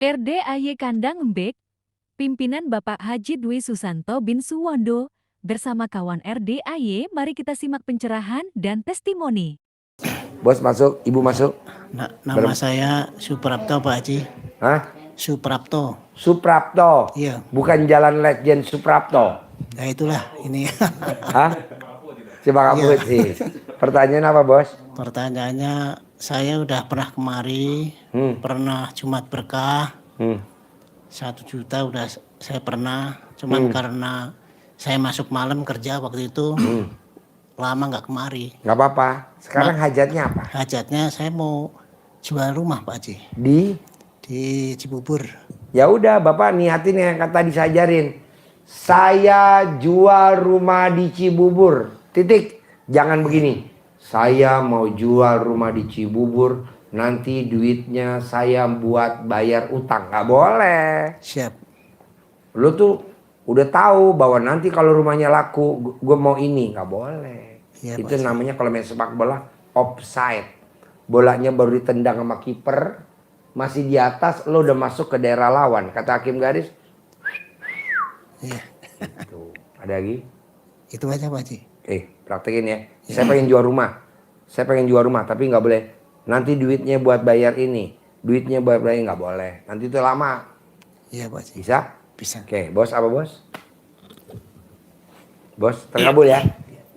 RDAY Kandang Embek, pimpinan Bapak Haji Dwi Susanto bin Suwondo, bersama kawan RDAY, mari kita simak pencerahan dan testimoni. Bos masuk, ibu masuk. Nama saya Suprapto Pak Haji. Hah? Suprapto. Suprapto. Iya. Bukan Jalan Legend Suprapto. Ya itulah ini. Hah? Coba kamu sih. Pertanyaan apa, Bos? Pertanyaannya, saya udah pernah kemari, pernah Jumat Berkah, 1 juta udah saya pernah. Cuman karena saya masuk malam kerja waktu itu, lama nggak kemari. Nggak apa-apa. Sekarang hajatnya apa? Hajatnya saya mau jual rumah Pak Haji. Di Cibubur. Ya udah, Bapak niatin yang kata disajarin. Saya jual rumah di Cibubur. Titik. Jangan begini. Saya mau jual rumah di Cibubur. Nanti duitnya saya buat bayar utang. Nggak boleh. Siap. Lu tuh udah tahu bahwa nanti kalau rumahnya laku, gue mau ini. Nggak boleh. Ya, itu namanya kalau main sepak bola offside. Bolanya baru ditendang sama kiper, masih di atas, lo udah masuk ke daerah lawan. Kata hakim garis. Iya. Tuh, ada lagi? Itu aja Pak Haji. Praktekin ya. Saya pengen jual rumah. Saya pengen jual rumah, tapi nggak boleh. Nanti duitnya buat bayar ini, duitnya buat bayar nggak boleh. Nanti itu lama. Iya Pak Haji. Bisa? Bisa. Oke, bos apa bos? Bos terkabul ya.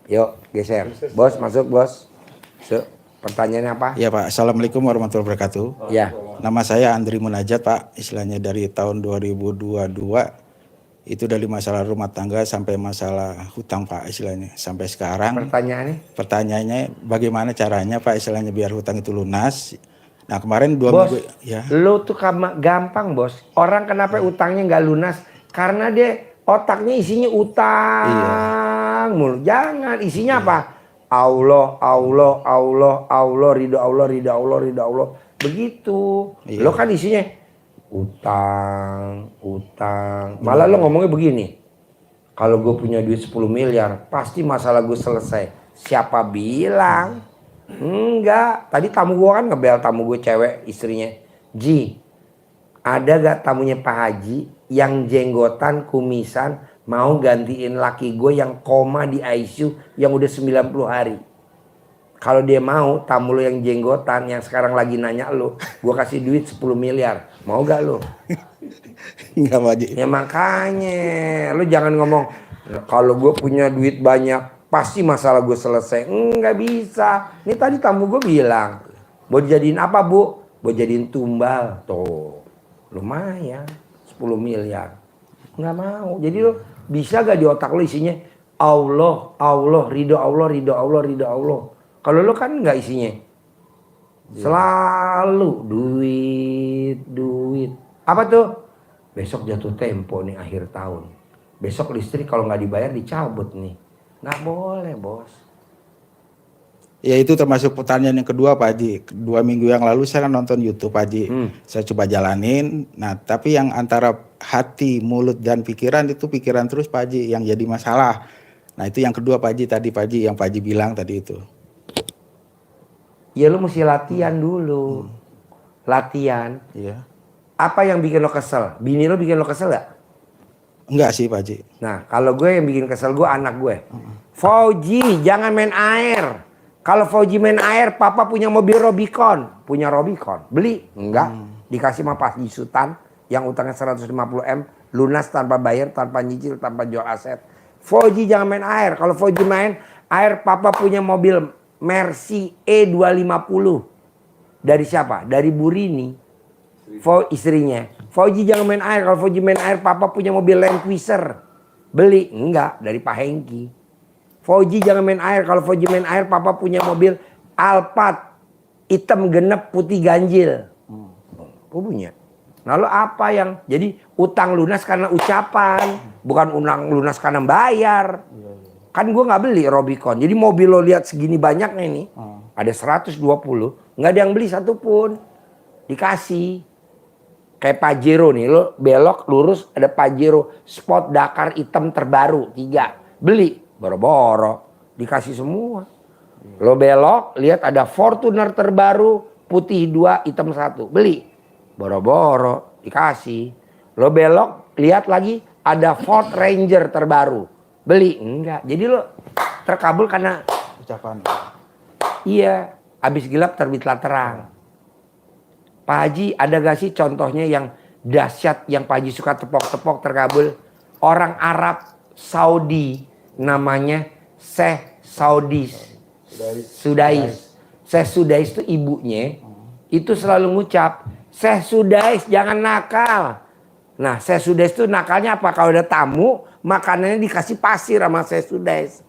Yuk geser. Bos masuk bos. Pertanyaannya apa? Ya Pak, Assalamualaikum warahmatullahi wabarakatuh. Ya. Nama saya Andri Munajat Pak, istilahnya dari tahun 2022 itu dari masalah rumah tangga sampai masalah hutang Pak, istilahnya sampai sekarang. Pertanyaannya bagaimana caranya Pak, istilahnya biar hutang itu lunas. Nah kemarin 2 minggu ya. Lo tuh gampang bos. Orang kenapa utangnya nggak lunas? Karena dia otaknya isinya utang mulu. Jangan isinya apa? Allah, ridho Allah. Begitu. Lo kan isinya utang. Malah lo ngomongnya begini. Kalau gue punya duit 10 miliar, pasti masalah gue selesai. Siapa bilang? Enggak. Tadi tamu gue kan ngebel, tamu gue cewek, istrinya. Ji, ada gak tamunya Pak Haji yang jenggotan, kumisan, mau gantiin laki gue yang koma di ICU yang udah 90 hari. Kalau dia mau, tamu lo yang jenggotan, yang sekarang lagi nanya lo, gue kasih duit 10 miliar. Mau gak lo? Enggak Pak Haji. Ya makanya, lo jangan ngomong, kalau gue punya duit banyak, pasti masalah gue selesai. Enggak bisa. Ini tadi tamu gue bilang, mau dijadiin apa bu? Mau jadiin tumbal. Tuh, lumayan, 10 miliar. Nggak mau. Jadi lo bisa gak di otak lo isinya Allah, ridho Allah. Kalau lo kan nggak isinya. Selalu duit. Apa tuh? Besok jatuh tempo nih akhir tahun. Besok listrik kalau nggak dibayar dicabut nih. Nggak boleh bos. Ya itu termasuk pertanyaan yang kedua Pak Haji. 2 minggu yang lalu saya kan nonton YouTube Pak Haji. Saya coba jalanin. Nah tapi yang antara hati, mulut dan pikiran itu pikiran terus Pak Haji yang jadi masalah. Nah itu yang kedua Pak Haji tadi Pak Haji yang Pak Haji bilang tadi itu. Ya lu mesti latihan dulu. Latihan. Iya. Apa yang bikin lo kesel? Bini lo bikin lo kesel gak? Enggak sih Pak Haji. Nah kalau gue yang bikin kesel gue anak gue. Fauji jangan main air. Kalau Fauji main air, papa punya mobil Robicon. Punya Robicon. Beli? Enggak. Dikasih sama Pak Haji Sultan yang utangnya 150 M. Lunas tanpa bayar, tanpa nyicil, tanpa jual aset. Fauji jangan main air. Kalau Fauji main air, papa punya mobil Mercy E250. Dari siapa? Dari Burini. Istrinya. Fauji jangan main air. Kalau Fauji main air, papa punya mobil Land Cruiser. Beli? Enggak. Dari Pak Hengki. Fauji jangan main air. Kalau Fauji main air, papa punya mobil Alphard. Hitam genep, putih ganjil. Punya. Lalu apa yang? Jadi utang lunas karena ucapan. Bukan utang lunas karena bayar. Kan gue gak beli Robicon. Jadi mobil lo lihat segini banyaknya ini. Ada 120. Gak ada yang beli satupun. Dikasih. Kayak Pajero nih. Lo belok lurus ada Pajero. Sport Dakar hitam terbaru. 3. Beli. Boro-boro. Dikasih semua. Lo belok lihat ada Fortuner terbaru. Putih 2 hitam 1. Beli. Boro-boro. dikasih. Lo belok, lihat lagi ada Ford Ranger terbaru, beli enggak. Jadi lo terkabul karena Ucapan. iya, habis gelap terbitlah terang. Pak Haji, ada gak sih contohnya yang dahsyat yang Pak Haji suka tepok-tepok terkabul? Orang Arab Saudi namanya Syekh Saudis. Sudais. Syekh Sudais itu ibunya itu selalu ngucap, Syekh Sudais jangan nakal. Nah, Syekh Sudais itu nakalnya apa? Kalau ada tamu, makanannya dikasih pasir sama Syekh Sudais.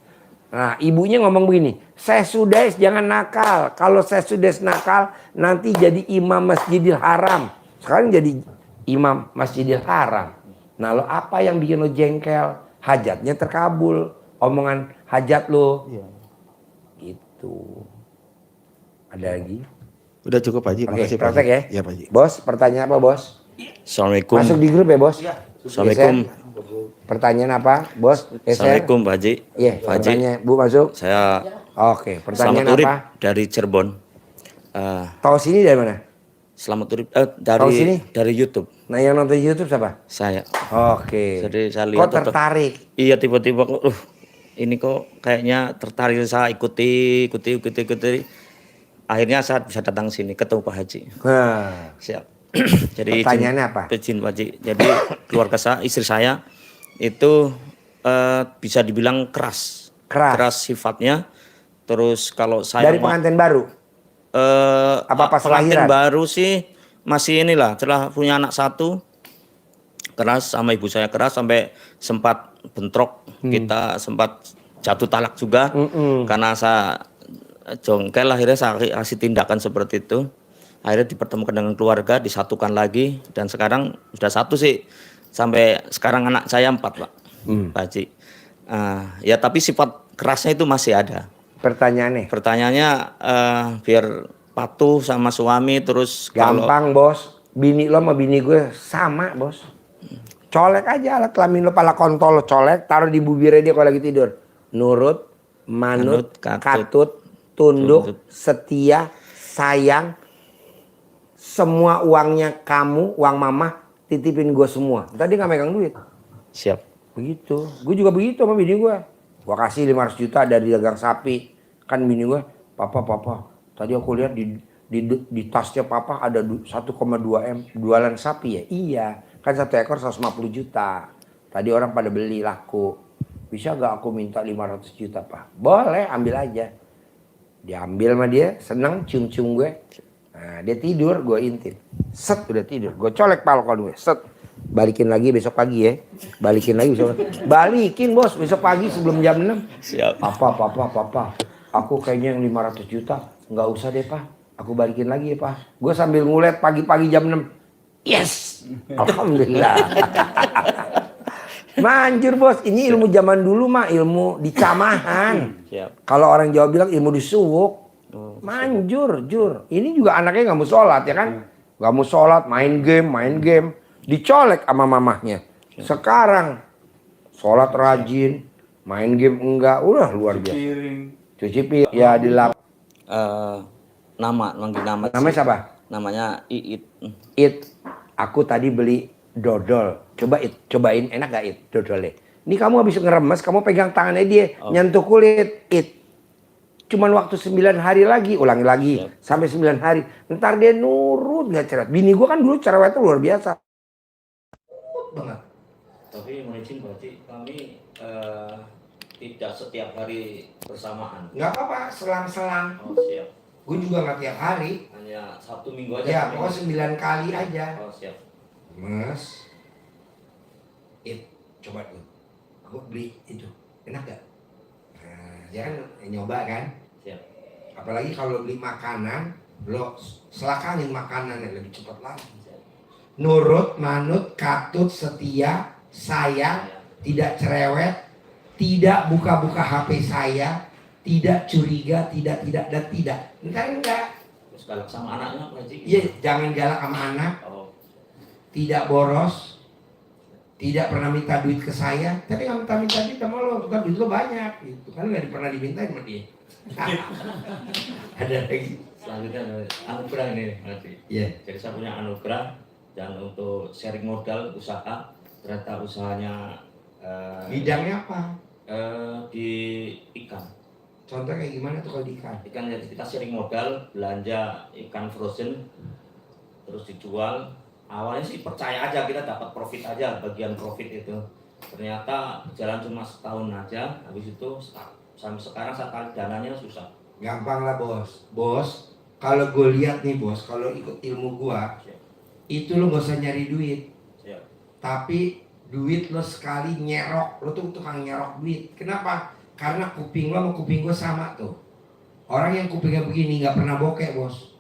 Nah, ibunya ngomong begini, Syekh Sudais jangan nakal. Kalau Syekh Sudais nakal, nanti jadi imam Masjidil Haram. Sekarang jadi imam Masjidil Haram. Nah, lo apa yang bikin lo jengkel? Hajatnya terkabul. Omongan hajat lo. Iya. Gitu. Ada lagi? Udah cukup Pak Haji, Oke, makasih Pak praktek Haji. ya. Iya Pak Haji. Bos, pertanyaan apa bos? Assalamualaikum. Masuk di grup ya bos? Assalamualaikum. Geser. Pertanyaan apa bos? Geser. Assalamualaikum Pak Haji. Iya, Pak Haji. pertanyaan Bu masuk. Saya Oke, Selamat pertanyaan Urip apa? dari Cirebon. Tahu sini dari mana? Selamat Urip Tahu sini? dari YouTube. Nah, yang nonton YouTube siapa? Saya. Oke. Jadi saya Kok lihat tertarik? Iya tiba-tiba kok ini kok kayaknya tertarik, saya ikuti. Akhirnya saya bisa datang sini ketemu Pak Haji. Nah, Siap. Jadi pertanyaannya apa? Izin Pak Haji. Jadi keluarga saya, istri saya itu bisa dibilang keras. Keras. Sifatnya. Terus kalau saya Dari pengantin baru? Apa pas pengantin lahiran? baru sih masih inilah, setelah punya anak satu keras, sama ibu saya keras sampai sempat bentrok, kita sempat jatuh talak juga karena saya jongkel. Akhirnya saya kasih tindakan seperti itu, akhirnya dipertemukan dengan keluarga, disatukan lagi, dan sekarang sudah satu sih, sampai sekarang anak saya 4 Pak. Pak Haji. Ya tapi sifat kerasnya itu masih ada. Pertanyaannya biar patuh sama suami, terus Gampang bos. Bini lo sama bini gue sama bos. Colek aja alat kelamin lo, pala kontol lo colek, taruh di bibirnya dia kalau lagi tidur. Nurut, manut, katut, tunduk, setia, sayang. Semua uangnya kamu, uang mama, titipin gue semua. Tadi nggak megang duit. Siap. Begitu. Gue juga begitu sama bini gue. Gue kasih 500 juta dari dagang sapi. Kan bini gue, papa, tadi aku lihat di tasnya papa ada 1,2 M jualan sapi ya. Iya, kan 1 ekor 150 juta. Tadi orang pada beli laku. Bisa gak aku minta 500 juta pak? Boleh, ambil aja. Diambil sama dia, seneng cium-cium gue. Nah, dia tidur, gue intip. Set, udah tidur. Gue colek palkon gue, set. Balikin lagi besok pagi ya. Balikin bos besok pagi sebelum jam 6. Siap. Papa. Aku kayaknya yang 500 juta. Nggak usah deh pak. Aku balikin lagi ya pak. Gue sambil ngulet pagi-pagi jam 6. Yes. Alhamdulillah. Manjur bos. Ini ilmu zaman dulu mah. Ilmu di camahan. Kalau orang Jawa bilang ilmu di suwuk. Manjur, jur. Ini juga anaknya nggak mau sholat ya kan. Nggak mau sholat, main game. Dicolek sama mamahnya. Sekarang sholat rajin, main game enggak, udah luar biasa. Cuci piring, ya dilap. Manggil nama. Namanya siapa? Namanya Iit. Aku tadi beli dodol. Cobain enak gak It dodolnya? Ini kamu habis ngeremes, kamu pegang tangannya dia, nyentuh kulit. Cuman waktu 9 hari lagi, ulangi lagi. Sampai 9 hari. Ntar dia nurut gak cerewet. Bini gua kan dulu cerewetnya luar biasa. Banget. Tapi mohon izin berarti kami tidak setiap hari bersamaan. Nggak apa-apa, selang-selang. Oh siap. Gue juga nggak tiap hari. Hanya Sabtu Minggu aja. Ya, pokoknya 9 kali aja. Oh siap. Mas, coba tuh. Aku beli itu, enak gak? Nah, dia kan nyoba kan? Siap. Apalagi kalau beli makanan, lo selakanin makanannya lebih cepat lagi. Nurut, manut, katut, setia, sayang, tidak cerewet, tidak buka-buka HP saya, tidak curiga, tidak. Enggak. Terus galak sama anaknya Pak Haji? Iya, jangan galak sama anak. Oh. Tidak boros. Tidak pernah minta duit ke saya. Tapi nggak minta duit sama lo, kan duit lo banyak. Gitu kan nggak pernah dimintain sama dia. Ada lagi. Selanjutnya anugerah ini Pak Haji. Iya. Jadi saya punya anugerah Dan untuk sharing modal usaha, ternyata usahanya Bidangnya apa? di ikan. Contoh kayak gimana tuh kalau di ikan? Ikan, jadi kita sharing modal, belanja ikan frozen, terus dijual. Awalnya sih percaya aja kita dapat profit aja, bagian profit itu. Ternyata jalan cuma setahun aja, habis itu sampai sekarang saya tarik dananya susah. Gampang lah bos. Bos, kalau gue lihat nih bos, kalau ikut ilmu gua, Siap. itu lo gak usah nyari duit. Siap. Tapi duit lo sekali nyerok, lo tuh tukang nyerok duit. Kenapa? Karena kuping lo sama kuping gue sama tuh. Orang yang kupingnya begini nggak pernah bokeh bos.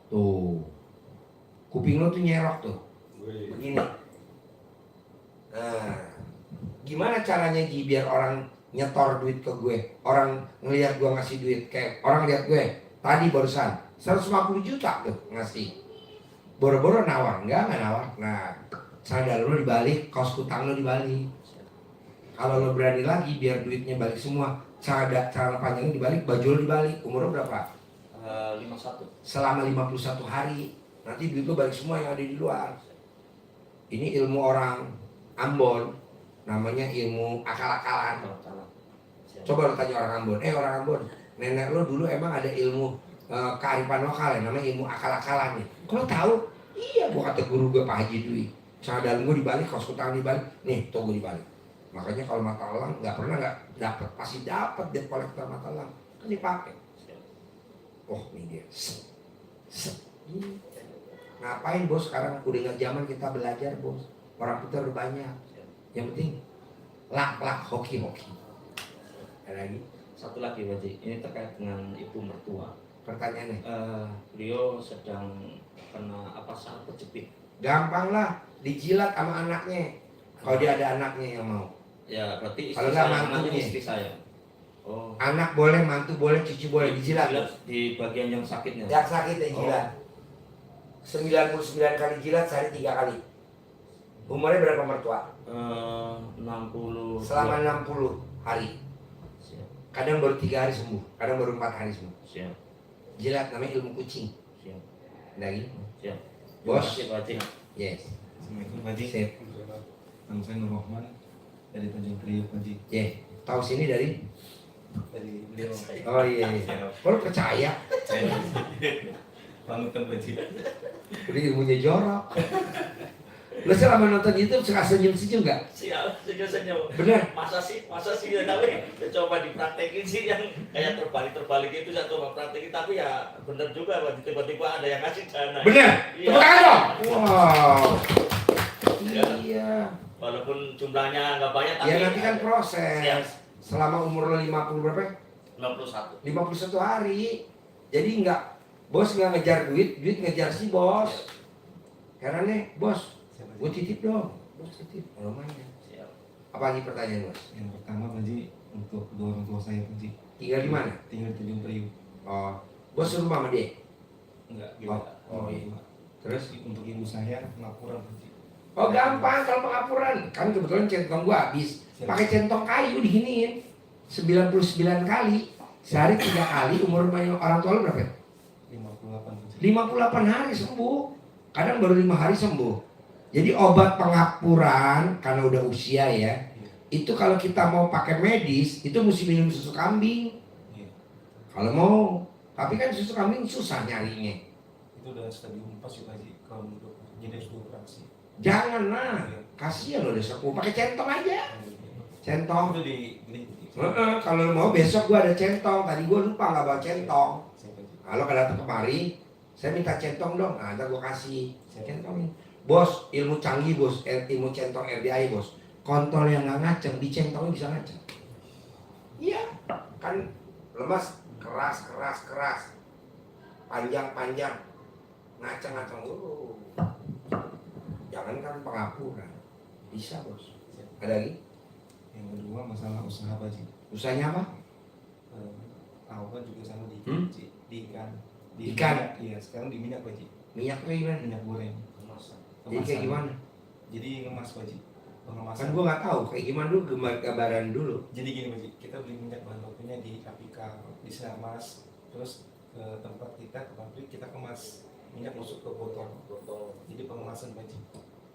Tuh, kuping lo tuh nyerok tuh, begini. Nah, gimana caranya Ji biar orang nyetor duit ke gue? Orang ngelihat gue ngasih duit, kayak orang lihat gue tadi barusan 150 juta tuh ngasih. Boro-boro nawar, enggak nawar. Nah, sandal lo dibalik, kaos kutang lo dibalik. Kalau lo berani lagi biar duitnya balik semua, celana panjangnya dibalik, baju lo dibalik. Umur lo berapa? 51. Selama 51 hari. Nanti duit lo balik semua yang ada di luar. Ini ilmu orang Ambon, namanya ilmu akal-akalan. Siap. Coba lo tanya orang Ambon, orang Ambon, nenek lo dulu emang ada ilmu kearifan lokal ya, namanya ilmu akal-akalan nih. Kalau tahu? Iya, gua kata guru gue Pak Haji Dwi. Celana dalam gue dibalik, kaos kutang dibalik, nih tuh gue dibalik. Makanya kalau mata elang nggak pernah nggak dapat, pasti dapat debt kolektor mata elang kan dipakai. Oh ini dia. Ngapain bos sekarang udah nggak zaman kita belajar bos. Orang pintar udah banyak. Yang penting lak hoki. Ada lagi? Satu lagi Pak Haji, ini terkait dengan ibu mertua. Pertanyaannya? Beliau sedang kena saat terjepit. Gampang lah, dijilat sama anaknya. Kalau dia ada anaknya yang mau. Ya berarti Kalau nggak mantunya. istri saya. Oh. Anak boleh, mantu boleh, cucu boleh dijilat. Di bagian yang sakitnya. Yang sakit ya jilat. 99 kali jilat sehari 3 kali. Umurnya berapa mertua? 60. Selama 60 hari. Siap. Kadang baru 3 hari sembuh, kadang baru 4 hari sembuh. Siap. Jilat namanya ilmu kucing. Siap. Lagi. Siap. Bos. Terima kasih, Pak Haji. Yes. Assalamualaikum Pak Haji. Sip. Nama saya Nur Rahman dari Tanjung Priok Pak Haji. Yeah. Tahu sini dari? Dari beliau. Oh iya. Kalau percaya, Panutan Pak Haji. udah ilmunya jorok. Lo selama nonton YouTube suka senyum-senyum nggak? Siap, senyum-senyum. Bener. Masa sih ya, tapi saya coba dipraktekin sih yang kayak terbalik itu saya coba praktekin, tapi ya bener juga Pak, tiba-tiba ada yang ngasih dana. Bener. Iya. Tepuk tangan dong. Wow. Iya. Iya. Walaupun jumlahnya nggak banyak tapi Ya nanti kan proses. Siap. Selama umur lo 50 berapa? 61. 51 hari. Jadi bos nggak ngejar duit ngejar si bos. Karena nih, bos, gue titip dong. Bos titip, lumayan. Siap. Apa lagi pertanyaan bos? Yang pertama Pak Haji, untuk kedua orang tua saya Pak Haji. Tinggal di mana? Tinggal di Tanjung Priok. Oh, bos rumah sama dia. Enggak, Oh, iya. Terus untuk ibu saya laporan Pak Haji. Oh gampang kalau pengapuran. Kan kebetulan centong gua habis. Pakai centong kayu diginiin. 99 kali. Sehari 3 kali. Umur orang tua lo berapa? 58 Pak Haji. 58 hari sembuh. Kadang baru 5 hari sembuh. Jadi obat pengapuran karena udah usia ya. Itu kalau kita mau pakai medis itu mesti minum susu kambing. Iya. Kalau mau. Tapi kan susu kambing susah nyarinya. Itu udah stadium 4 sih Pak Haji. Kalau untuk jadi harus dioperasi. Jangan lah. Kasihan lo udah sepuh. Pakai centong aja. Centong. Itu di Kalau mau besok gua ada centong. Tadi gua lupa nggak bawa centong. Saya Pak Haji. Kalau datang kemari, saya minta centong dong. Nah, ntar gua kasih Siap. centongin. Bos, ilmu canggih bos, ilmu centong RDI bos. Kontol yang nggak ngaceng, dicentongin bisa ngaceng. Iya, kan lemas, keras, panjang, ngaceng. Jangan kan pengapuran, bisa bos. Ada lagi? Yang kedua masalah usaha Pak Haji. Usahanya apa? Awal juga sama di Hmm? di ikan. Ikan? Minyak, iya, sekarang di minyak Pak Haji. Minyaknya gimana? Minyak goreng. Jadi kayak gimana? Jadi ngemas Pak Haji. Pengemasan. Kan gua nggak tahu kayak gimana dulu, gambaran dulu. Jadi gini Pak Haji, kita beli minyak bahan bakunya di Apika, di Sinarmas, terus ke tempat kita ke pabrik kita kemas. minyak masuk ke botol. Jadi pengemasan Pak Haji.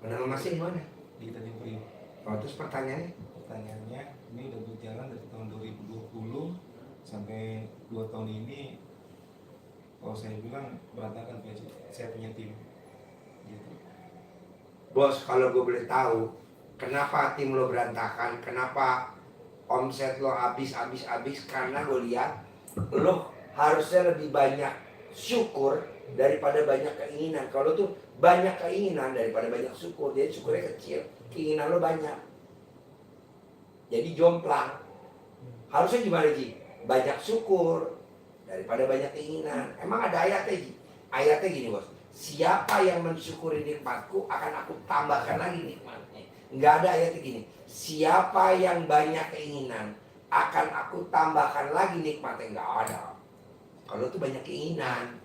Pengemasan di mana? Di Tanjung Priok. Oh, terus pertanyaannya? Pertanyaannya, ini udah berjalan dari tahun 2020 sampai 2 tahun ini. Kalau saya bilang berantakan Pak Haji. Saya punya tim. Gitu. Bos, kalau gue boleh tahu, kenapa tim lo berantakan? Kenapa omset lo habis? Karena gue lihat lo harusnya lebih banyak syukur daripada banyak keinginan. Kalau tuh banyak keinginan daripada banyak syukur, jadi syukurnya kecil, keinginan lo banyak. Jadi jomplang. Harusnya gimana Ji? Banyak syukur daripada banyak keinginan. Emang ada ayatnya Ji? Ayatnya gini bos, siapa yang mensyukuri nikmatku akan aku tambahkan lagi nikmatnya. Nggak ada ayatnya gini, siapa yang banyak keinginan akan aku tambahkan lagi nikmatnya. Nggak ada. Kalau tuh banyak keinginan.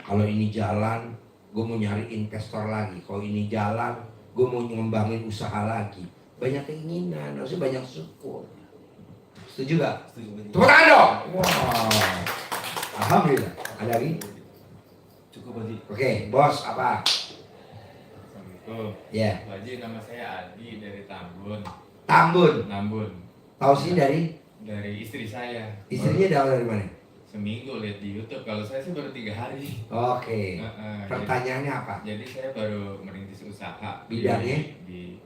Kalau ini jalan, gue mau nyari investor lagi. Kalau ini jalan, gue mau ngembangin usaha lagi. Banyak keinginan, harusnya banyak syukur. Setuju gak? Setuju Pak Haji. Tepuk tangan dong! Wow. Alhamdulillah. Ada lagi? Cukup Pak Haji. Oke, bos apa? Assalamualaikum. Ya. Pak Haji, nama saya Adi dari Tambun. Tambun. Tahu sih dari Dari istri saya. istrinya dari mana? Seminggu lihat di YouTube. Kalau saya sih baru 3 hari. Oke. Pertanyaannya apa? Jadi saya baru merintis usaha Bidangnya? di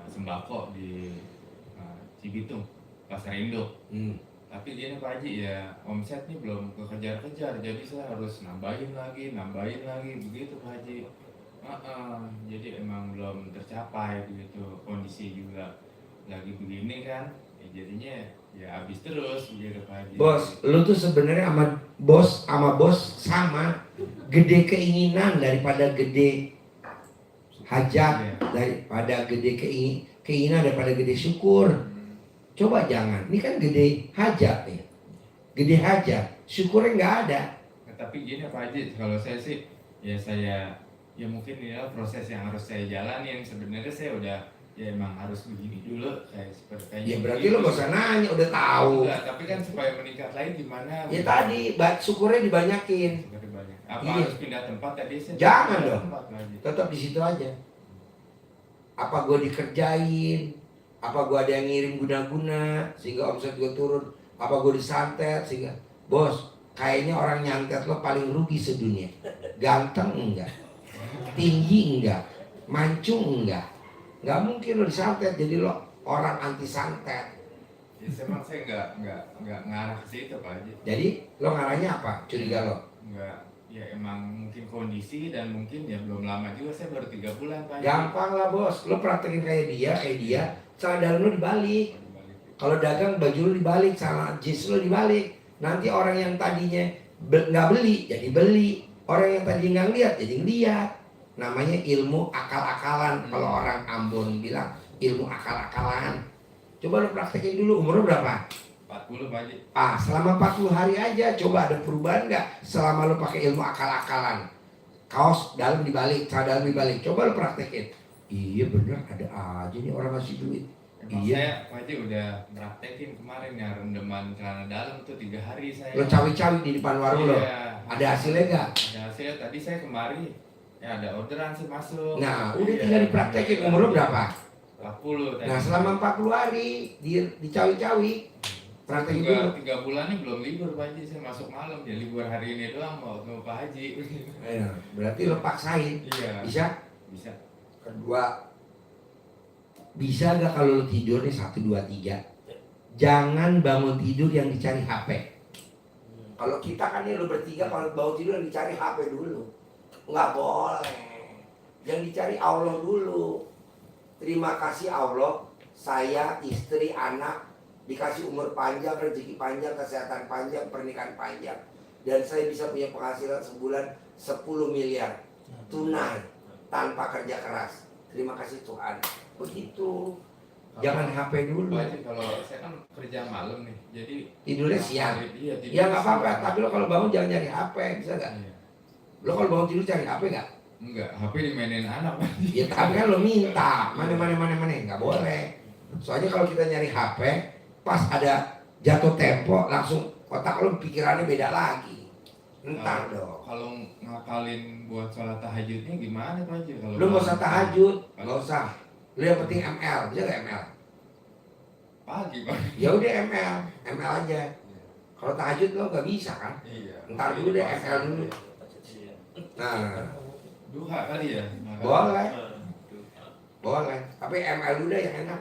sembako di Cibitung, Pasar Indo. Tapi dia nih Pak Haji ya omsetnya belum kekejar-kejar. Jadi saya harus nambahin lagi begitu Pak Haji. Jadi emang belum tercapai begitu, kondisi juga lagi begini kan. Jadinya ya habis terus begitu Pak Haji. Bos, lu tuh sebenarnya sama bos sama gede keinginan daripada gede hajat, daripada gede keinginan daripada gede syukur. Coba jangan, ini kan gede hajat nih. Gede hajat, syukurnya nggak ada. Nah, tapi gini Pak Haji, kalau saya sih ya mungkin inilah proses yang harus saya jalani. Yang sebenarnya saya udah ya emang harus begini dulu kayak seperti Ya berarti lo gak usah nanya, udah tahu. Enggak, tapi kan supaya meningkat lagi gimana? Ya tadi, syukurnya dibanyakin. Seperti banyak. Apa Iya. harus pindah tempat tadi? Saya Jangan pindah dong. tempat lagi. Tetap di situ aja. Apa gue dikerjain? Apa gue ada yang ngirim guna-guna sehingga omset gue turun? Apa gue disantet sehingga bos, kayaknya orang nyantet lo paling rugi sedunia. Ganteng enggak? Tinggi enggak? Mancung enggak? Nggak mungkin lo disantet, jadi lo orang anti santet. Ya, emang saya nggak ngarah ke situ Pak Haji. Jadi lo ngarahnya apa? Curiga lo? Nggak, ya emang mungkin kondisi dan mungkin ya belum lama juga, saya baru 3 bulan Pak Haji. Gampang lah bos, lo praktekin kayak dia, celana dalam lo dibalik. Kalau dagang baju lo dibalik, celana jeans lo dibalik. Nanti orang yang tadinya nggak beli, jadi beli. Orang yang tadi nggak lihat, jadi ngeliat. Namanya ilmu akal-akalan. Kalau orang Ambon bilang ilmu akal-akalan. Coba lo praktekin dulu, umur lo berapa? 40 Pak Haji. Selama 40 hari aja, coba ada perubahan nggak? Selama lo pakai ilmu akal-akalan. Kaos dalam dibalik, celana dalam dibalik. Coba lo praktekin. Iya bener, ada aja nih orang ngasih duit. Emang Iya. saya Pak Haji udah praktekin kemarin ya rendeman celana dalam tuh 3 hari saya. Lo cawi-cawi di depan warung lo. Iya. Ada hasilnya nggak? Ada hasilnya, tadi saya kemari ya ada orderan sih masuk. Nah, udah Iya. tinggal dipraktekin. Umur lo berapa? 40 tadi. Nah, selama 40 hari dicawi-cawi. Praktekin dulu. 3 bulannya belum libur Pak Haji, saya masuk malam ya, libur hari ini doang mau ketemu Pak Haji. Berarti lo paksain. Iya. Bisa? Bisa. Kedua, bisa gak kalau lo tidur nih 1, 2, 3 jangan bangun tidur yang dicari HP. Kalau kita kan nih lo bertiga kalau bangun tidur yang dicari HP dulu. Nggak boleh. Yang dicari Allah dulu. Terima kasih Allah, saya, istri, anak dikasih umur panjang, rezeki panjang, kesehatan panjang, pernikahan panjang. Dan saya bisa punya penghasilan sebulan 10 miliar tunai tanpa kerja keras. Terima kasih Tuhan. Begitu. Jangan HP dulu. Pak Haji, kalau saya kan kerja malam nih, jadi Tidurnya siang. Iya, tidur Ya nggak apa-apa, siang. tapi lo kalau bangun jangan nyari HP, bisa nggak? Iya. Lo kalau bangun tidur cari HP nggak? Enggak, HP dimainin anak Pak Haji. Ya tapi kan lo minta, mana, nggak boleh. Soalnya kalau kita nyari HP, pas ada jatuh tempo, langsung otak lo pikirannya beda lagi. Entar dong. Kalau ngakalin buat sholat tahajudnya gimana Pak Haji? Kalau Lu nggak usah tahajud, Pagi. nggak usah. Lu yang penting ML, bisa nggak ML? Pagi Pak. Ya udah ML aja. Kalau tahajud lo nggak bisa kan? Iya. Ntar dulu deh ML dulu. Nah, Duha kali ya. boleh, boleh. Tapi ML dulu deh yang enak.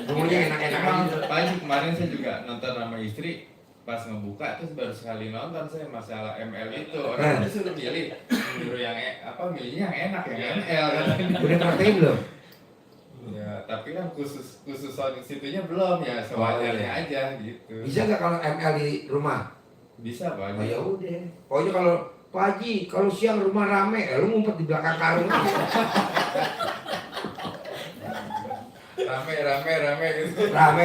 Semuanya enak-enak Emang aja. Pak Haji kemarin saya juga nonton sama istri, pas ngebuka terus baru sekali nonton saya masalah ML itu. Orang disuruh milih, nyuruh yang milihnya yang enak yang ML kan. Udah praktekin belum? Ya, tapi kan khusus sound situnya belum ya, sewajarnya iya. aja gitu. Bisa nggak kalau ML di rumah? Bisa Pak Oh Haji. ya udah. Pokoknya kalau Pak Haji, kalau siang rumah rame, lu ngumpet di belakang karung aja. Rame gitu. Rame.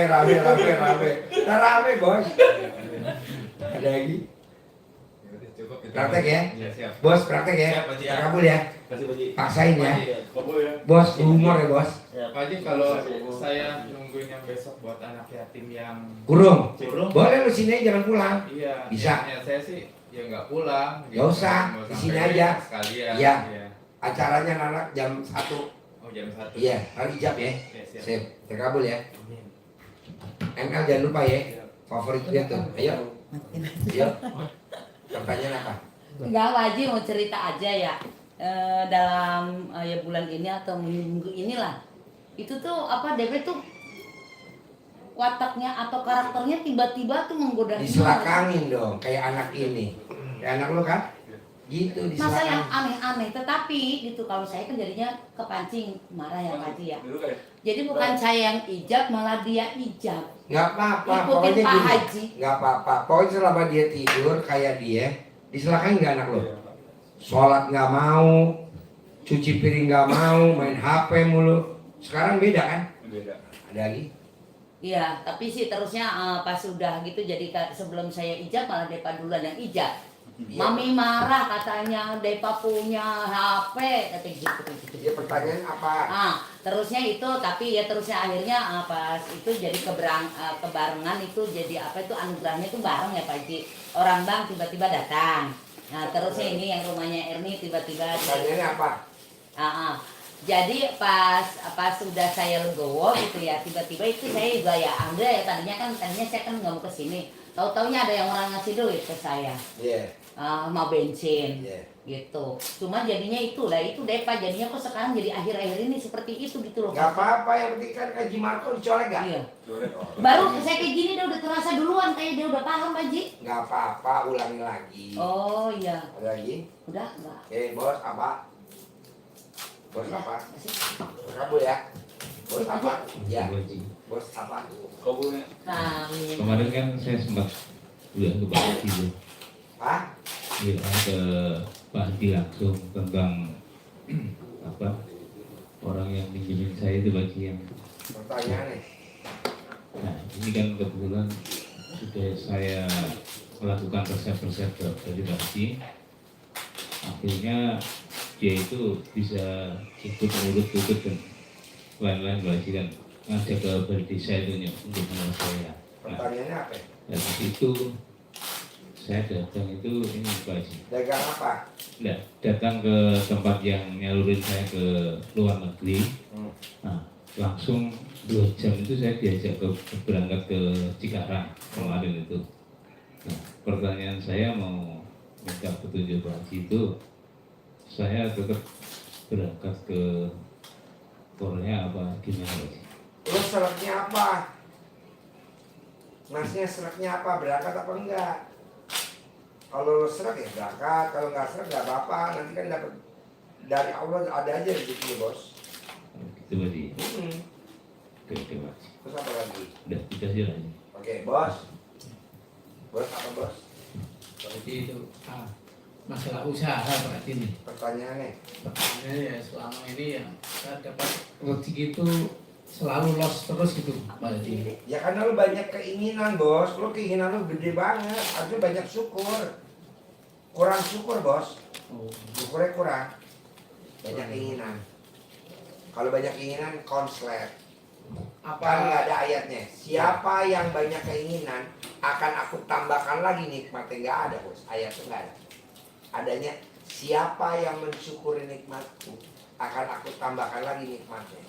Nah, rame bos. Ada lagi? Ya udah, cukup itu. Praktek ya? Iya, siap. Bos praktek ya? Siap, Pak Haji, ya. Kabul ya? Kasih Pak Haji. Paksain ya? Kabul ya. Bos, humor ya bos? Pak Haji, kalau saya nungguin yang besok buat anak yatim yang Kurung. kurung, Boleh lu sini aja, jangan pulang. iya, Bisa. niatnya saya sih ya nggak pulang. Nggak usah, Mau di sampai sini aja. Sekalian. Iya. Acaranya anak jam 1. Oh jam 1. Iya, hari ijab ya. Oke, siap. Sip, terkabul ya. ML jangan lupa ya. Favorit dia tuh. Ayo. Ayo. Pertanyaan apa? Enggak, Pak Haji mau cerita aja ya. Dalam ya bulan ini atau minggu inilah. Itu tuh DP tuh wataknya atau karakternya tiba-tiba tuh menggoda. Diselakangin dong, kayak anak ini. Kayak anak lu kan? Gitu, Masa yang diselakangin. aneh-aneh, tetapi gitu kalau saya kan jadinya kepancing marah ya Pak Haji ya. Jadi bukan saya yang ijab, malah dia ijab. Nggak apa-apa, Ikutin pokoknya Pak gini. Haji. Nggak apa-apa, pokoknya selama dia tidur kayak dia, diselakangin nggak anak lu? Sholat nggak mau, cuci piring nggak mau, main HP mulu. Sekarang beda kan? Beda. Ada lagi? Iya, tapi sih terusnya pas sudah gitu jadi sebelum saya ijab malah Depa duluan yang ijab. Iya. Mami marah katanya Depa punya HP kata gitu. Dia pertanyaan apa? Terusnya itu tapi ya terusnya akhirnya pas itu jadi kebarengan itu jadi apa itu anugerahnya itu bareng ya Pak Haji. Orang bang tiba-tiba datang. Nah, terusnya ini yang rumahnya Erni tiba-tiba Pertanyaannya apa? jadi pas sudah saya legowo gitu ya tiba-tiba itu saya juga ya ambil ya tadinya saya kan nggak mau kesini tahu-taunya ada yang orang ngasih duit ke saya Iya. mau bensin Iya. gitu cuma jadinya itulah itu Depa jadinya kok sekarang jadi akhir-akhir ini seperti itu gitu loh. Nggak apa-apa, yang penting kan Haji Marco dicolek nggak? Iya. Baru saya kayak gini dia udah terasa duluan kayak dia udah paham Pak Haji. Nggak apa-apa, ulangi lagi. Oh iya Ada lagi? udah enggak. Oke, bos apa? Bos apa? Kabul ya. Bos apa? Ya. Bos apa? Amin. Kemarin kan saya sempat bilang ke Pak Haji tuh, Hah? bilang ke Pak Haji langsung tentang orang yang minjemin saya itu bagi yang. Pertanyaannya. Nah ini kan kebetulan sudah saya melakukan resep-resep dari Pak Haji, akhirnya dia itu bisa ikut urut dan lain-lain Pak Haji kan ngajak ke balai desa itu untuk menolong saya. Pertanyaannya apa? Dan itu saya datang itu ini Pak Haji. Dagang apa? Nah, datang ke tempat yang nyalurin saya ke luar negeri. Nah, langsung 2 jam itu saya diajak berangkat ke Cikarang kemarin itu. Nah, pertanyaan saya mau minta petunjuk Pak Haji itu, saya tetap berangkat ke Korea apa gimana Pak Haji? Lu seretnya apa? Masnya seretnya apa? Berangkat apa enggak? Kalau lu seret ya berangkat, kalau nggak seret nggak apa-apa. Nanti kan dapat dari Allah ada aja rezeki bos. Gitu Pak Haji. Oke Pak Haji. Terus apa lagi? Udah kita sih lagi. Oke bos. Bos apa bos? Jadi itu masalah usaha berarti nih. Pertanyaannya. Pertanyaannya ya selama ini ya saya dapat rezeki itu selalu loss terus gitu Pak Haji. Ya karena lu banyak keinginan bos. Lu keinginan lu gede banget. Harusnya banyak syukur. Kurang syukur bos. Oh. Syukurnya kurang. Banyak keinginan. Kalau banyak keinginan konslet. Kan nggak ada ayatnya. Siapa yang banyak keinginan akan aku tambahkan lagi nikmatnya. Nggak ada bos, ayatnya nggak ada. Adanya siapa yang mensyukuri nikmatku akan aku tambahkan lagi nikmatnya.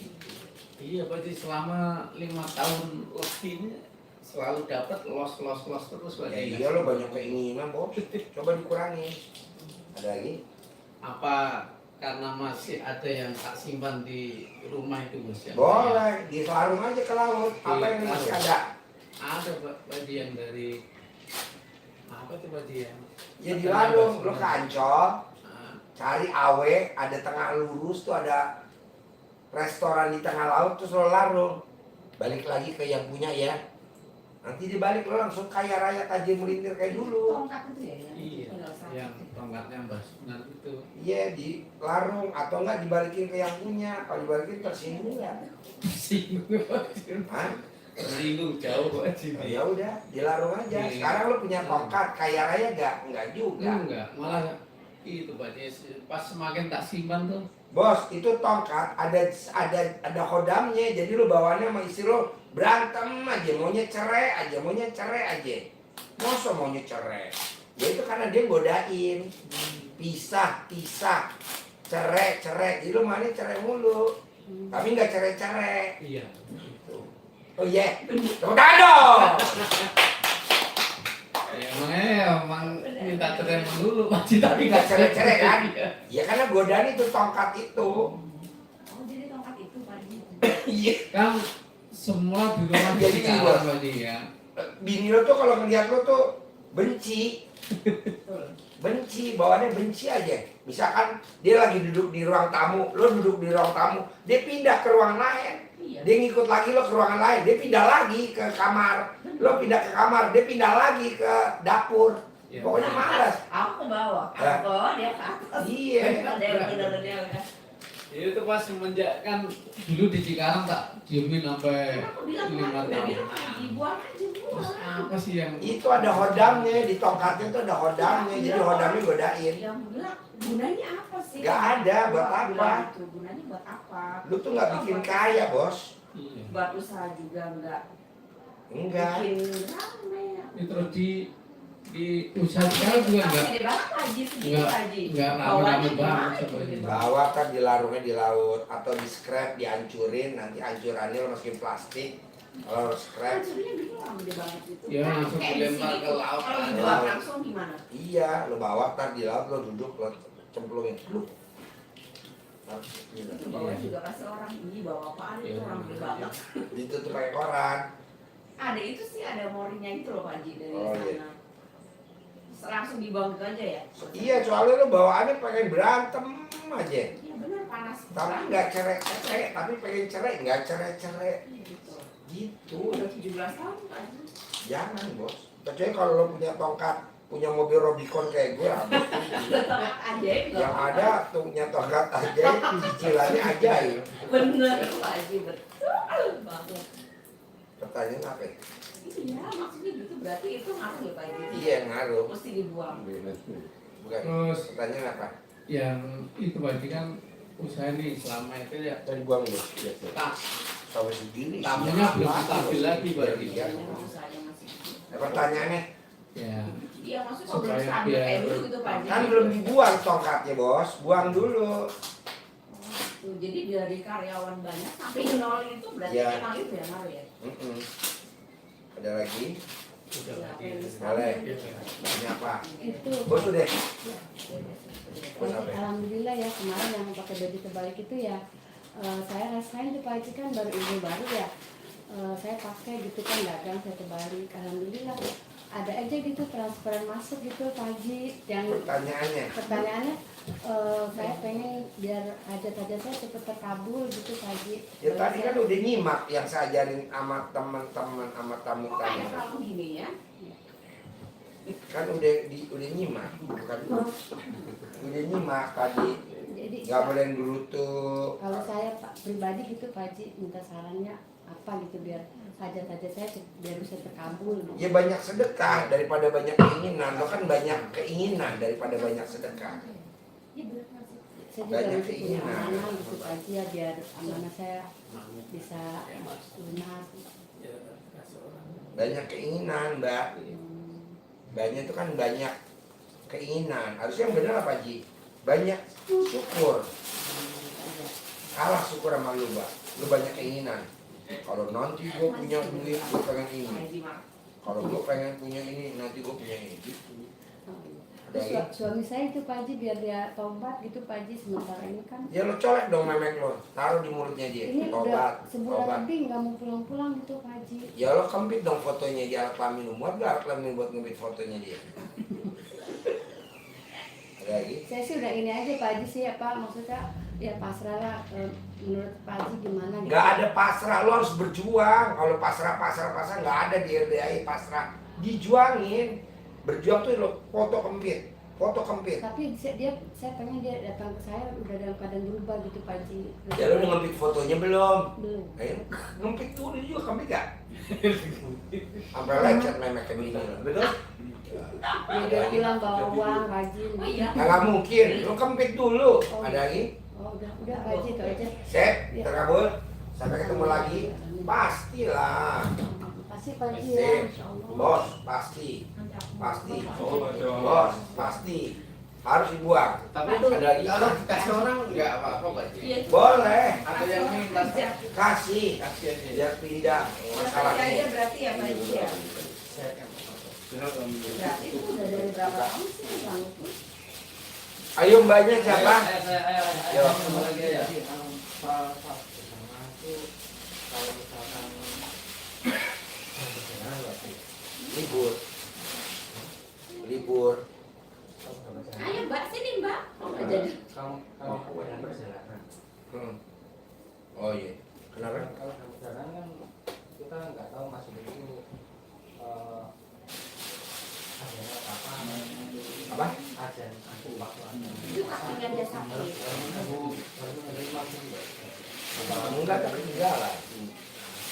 Iya Pak Haji, selama 5 tahun lebih ini selalu dapat los terus Pak Ya Haji. iya lo banyak keinginan bos, coba dikurangi. Ada lagi? Apa karena masih ada yang tak simpan di rumah itu Mas? Ya? Boleh, dilarung aja ke laut. Apa yang masih ada? Ada Pak Haji yang dari apa tuh Pak Haji yang? Ya dilarung, lo ke Ancol, Ah, cari awe, ada tengah lurus tuh ada restoran di tengah laut, terus lo larung. Balik lagi ke yang punya ya. Nanti dibalik lo langsung kaya raya tajir melintir kayak dulu. Tongkat itu ya? iya, yang tongkatnya Mbak itu. Iya, di larung atau enggak dibalikin ke yang punya. Kalau dibalikin tersinggung ya. Singgung Pak Haji. Hah? Singgung jauh Pak Haji. Oh, ya udah, dilarung aja. Sekarang lo punya tongkat kaya raya enggak juga. Enggak, malah itu Pak Haji, pas semakin tak simpan tuh. Bos, itu tongkat ada hodamnya. Jadi lo bawaannya sama istri lo berantem aja, maunya cerai aja. Masa maunya cerai? Ya itu karena dia godain. Pisah, cerai. Jadi lo maunya cerai mulu. Tapi nggak cerai. Iya. Oh iya, tepuk tangan dong. Ya emang minta cerai dulu Pak Haji, tapi Nggak cerai kan? Iya. Ya karena godaan itu tongkat itu. Oh jadi tongkat itu Pak Haji. Iya. Kan semua di rumah Jadi jadi gini, Bos. Pak Haji ya. Bini lo tuh kalau ngeliat lo tuh benci. Benci, bawaannya benci aja. Misalkan dia lagi duduk di ruang tamu, lo duduk di ruang tamu, dia pindah ke ruangan lain. Iya. Dia ngikut lagi lo ke ruangan lain, dia pindah lagi ke kamar. Lo pindah ke kamar, dia pindah lagi ke dapur. Iya. Pokoknya malas. Aku ke bawah, aku Hah? ke bawah, dia ke atas. Iya. Ada yang bener dia udah. Itu pas semenjak kan dulu di Cikarang tak diemin sampai Aku bilang 5 udah tahun. bilang Haji buang aja Terus buang. apa sih yang Itu ada hodamnya, di tongkatnya tuh ada hodamnya, jadi hodamnya godain. Yang bilang gunanya apa sih? Nggak ada, buat Aku apa? bilang gitu, gunanya buat apa? Lu tuh nggak bikin kaya, bos. Iya. Buat usaha juga enggak. Enggak. Bikin rame. Itu terus di usaha sekarang juga enggak Gede banget Haji segini Enggak, Haji. enggak Bawahnya rame-rame gimana banget itu sebenarnya. gitu. Bawa kan dilarungnya di laut atau di scrap dihancurin, nanti hancurannya lo masukin plastik. Kalau scrap, Hancurnya bilang gede banget itu. Ya, langsung Kayak di dilempar sini ke tuh, laut. Kalau dibuat langsung gimana? iya, lo bawa tar di laut, lo duduk, lo cemplungin. Lu. Itu bawahnya juga pasti orang ini bawa apaan itu Iya, orang gede iya. banget. Ditutup pakai koran. Ada itu sih ada morinya itu loh Pak Haji dari Oh, sana. iya. Langsung dibuang gitu aja ya? Iya, soalnya lo bawaannya pengen berantem aja. Iya benar panas. Tapi nggak cerai-cerai, tapi pengen cerai, nggak cerai-cerai. Gitu. Gitu. Udah 17 tahun Pak Haji. Jangan, bos. Kecuali kalau lo punya tongkat, punya mobil Robicon kayak gue, habis tuh. Tongkat ajaib nggak Yang apa-apa. ada tuh punya tongkat aja, cicilannya aja ya. Bener Pak Haji, betul banget. Pertanyaan apa ya? Iya, maksudnya gitu berarti itu ngaruh ya Pak Haji? Iya, ngaruh. Mesti dibuang. Bukan. Terus Pertanyaan apa? yang itu Pak Haji kan usaha nih selama itu ya Tadi buang dulu. tak Sampai segini. tamunya belum stabil lagi Pak Haji. Iya. Yang usahanya masih gitu. Pertanyaannya, Ya. Iya, maksudnya kalau belum Supaya stabil biar- kayak dulu gitu Pak Haji. kan belum dibuang tongkatnya, bos. Buang dulu. Tuh, jadi dari karyawan banyak sampai nol itu berarti Ya. emang itu ya ngaruh ya? Ada lagi? Udah Ya, lagi. yang Boleh. stabil. Ini apa? Itu Bos udah. Bos apa? alhamdulillah ya kemarin yang pakai baju terbalik itu ya saya rasain tuh Pak Haji kan baru ilmu baru ya. Saya pakai gitu kan dagang saya terbalik, alhamdulillah ada aja gitu transferan masuk gitu Pak Haji. Yang Pertanyaannya. pertanyaannya saya pengen biar hajat-hajat saya cepet terkabul gitu Pak Haji. Ya tadi kan udah nyimak yang saya ajarin sama teman-teman, sama Kok kayak tamu-tamu. kalau gini ya? Kan udah nyimak, bukan? Udah nyimak tadi. Jadi Nggak boleh gerutuk. kalau saya Pak pribadi gitu Pak Haji minta sarannya apa gitu biar hajat-hajat saya biar bisa terkabul. Gitu. Ya banyak sedekah daripada banyak keinginan. Lo kan banyak keinginan daripada banyak sedekah. Iya benar Pak Haji. Saya juga Banyak mesti punya keinginan. amanah gitu Pak Haji ya biar amanah saya bisa lunas. Banyak keinginan, Mbak. Banyak itu kan banyak keinginan. Harusnya yang benar apa, Ji? Banyak syukur. Kalah syukur sama lu, Mbak. Lu banyak keinginan. Kalau nanti gue punya duit, gue pengen ini. Kalau gue pengen punya ini, nanti gue punya ini. Suami saya itu Pak Haji biar dia tobat gitu Pak Haji sementara ini kan. Ya lo colek dong memek lo, taruh di mulutnya dia. Ini Tobat, udah sebulan tobat. lebih nggak mau pulang-pulang gitu Pak Haji. Ya lo kempit dong fotonya di alat kelamin. Muat gak alat kelamin buat ngempit fotonya dia? Ada lagi? Saya sih udah ini aja Pak Haji sih apa maksudnya ya pasrah lah menurut Pak Haji gimana gitu. Gak ada pasrah, lo harus berjuang. Kalau pasrah gak ada di RDAI pasrah. Dijuangin. Berjuang tuh lo foto kempit. Tapi saya pengen dia datang ke saya udah dalam keadaan berubah gitu Pak Haji. Ya lo udah ngempit fotonya belum? Belum. Ayo, ngempit tuh dia juga kempit gak? Sampai lecet memek kayak gini. Betul? Dia bilang bawa uang rajin. Nah, gak mungkin, lo kempit dulu. Ada lagi? Oh udah Pak Haji itu aja. Sip, terkabul. Sampai ketemu lagi. Pastilah. Pasti Pak Haji ya. Sip. Insya Allah. Bos, pasti. Bos, pasti. Harus dibuang. Tapi itu Ada lagi? kalau dikasih orang nggak apa-apa Pak Haji. Boleh. Atau yang minta Kasih. kasih aja. Biar pindah masalahnya. berarti ya Pak Haji ya. Berarti itu udah dari berapa tahun sih Bang? Ayo mbaknya siapa? Ayo. Yo. Sama lagi ya. Pak sama itu kalau misalkan Libur. Ayo Mbak, sini Mbak. Jadi kalau perjalanan. Oh iya. Kenapa? Kalau perjalanan kan kita nggak tahu masuk itu adanya apa Apa? ajan aku waktu itu kasihkan dia sakit. Enggak, tapi jalan.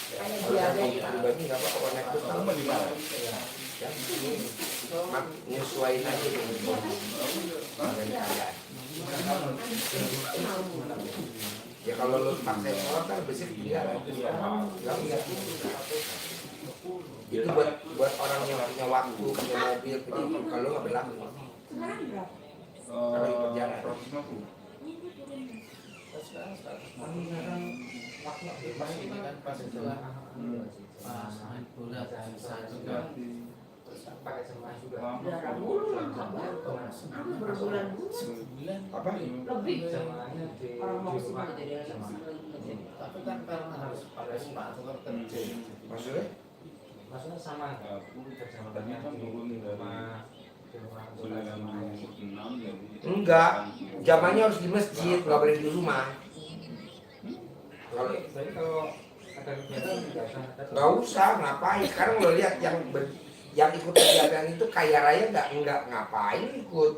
Kayak Kalau dia yang pribadi nggak apa-apa, kalau naik bus kamu mah di mana? Ya, ini nyesuaiin aja dengan keadaan. Ya kalau lu paksa sholat kan besar ketinggalan. Enggak. Itu buat orang yang punya waktu, punya mobil, punya kalau nggak berlaku. Sekarang berapa? Kalau di perjalanan. sekarang waktu bebas ini kan pas setelah pas bulan saya juga terus pakai semua juga Darah mulu lah kabar. Berbulan Apa? lebih. semuanya di Orang mau kesini rumah jadi ada sama. kesini. Tapi kan karena harus pakai sepatu kan kecil Maksudnya? maksudnya sama bersama banyak di rumah Enggak. Zamannya harus di masjid, nggak boleh di rumah. Kalau jadi kalau ada kegiatan nggak usah ngapain. Sekarang lo lihat yang ikut kegiatan itu kaya raya nggak ngapain ikut.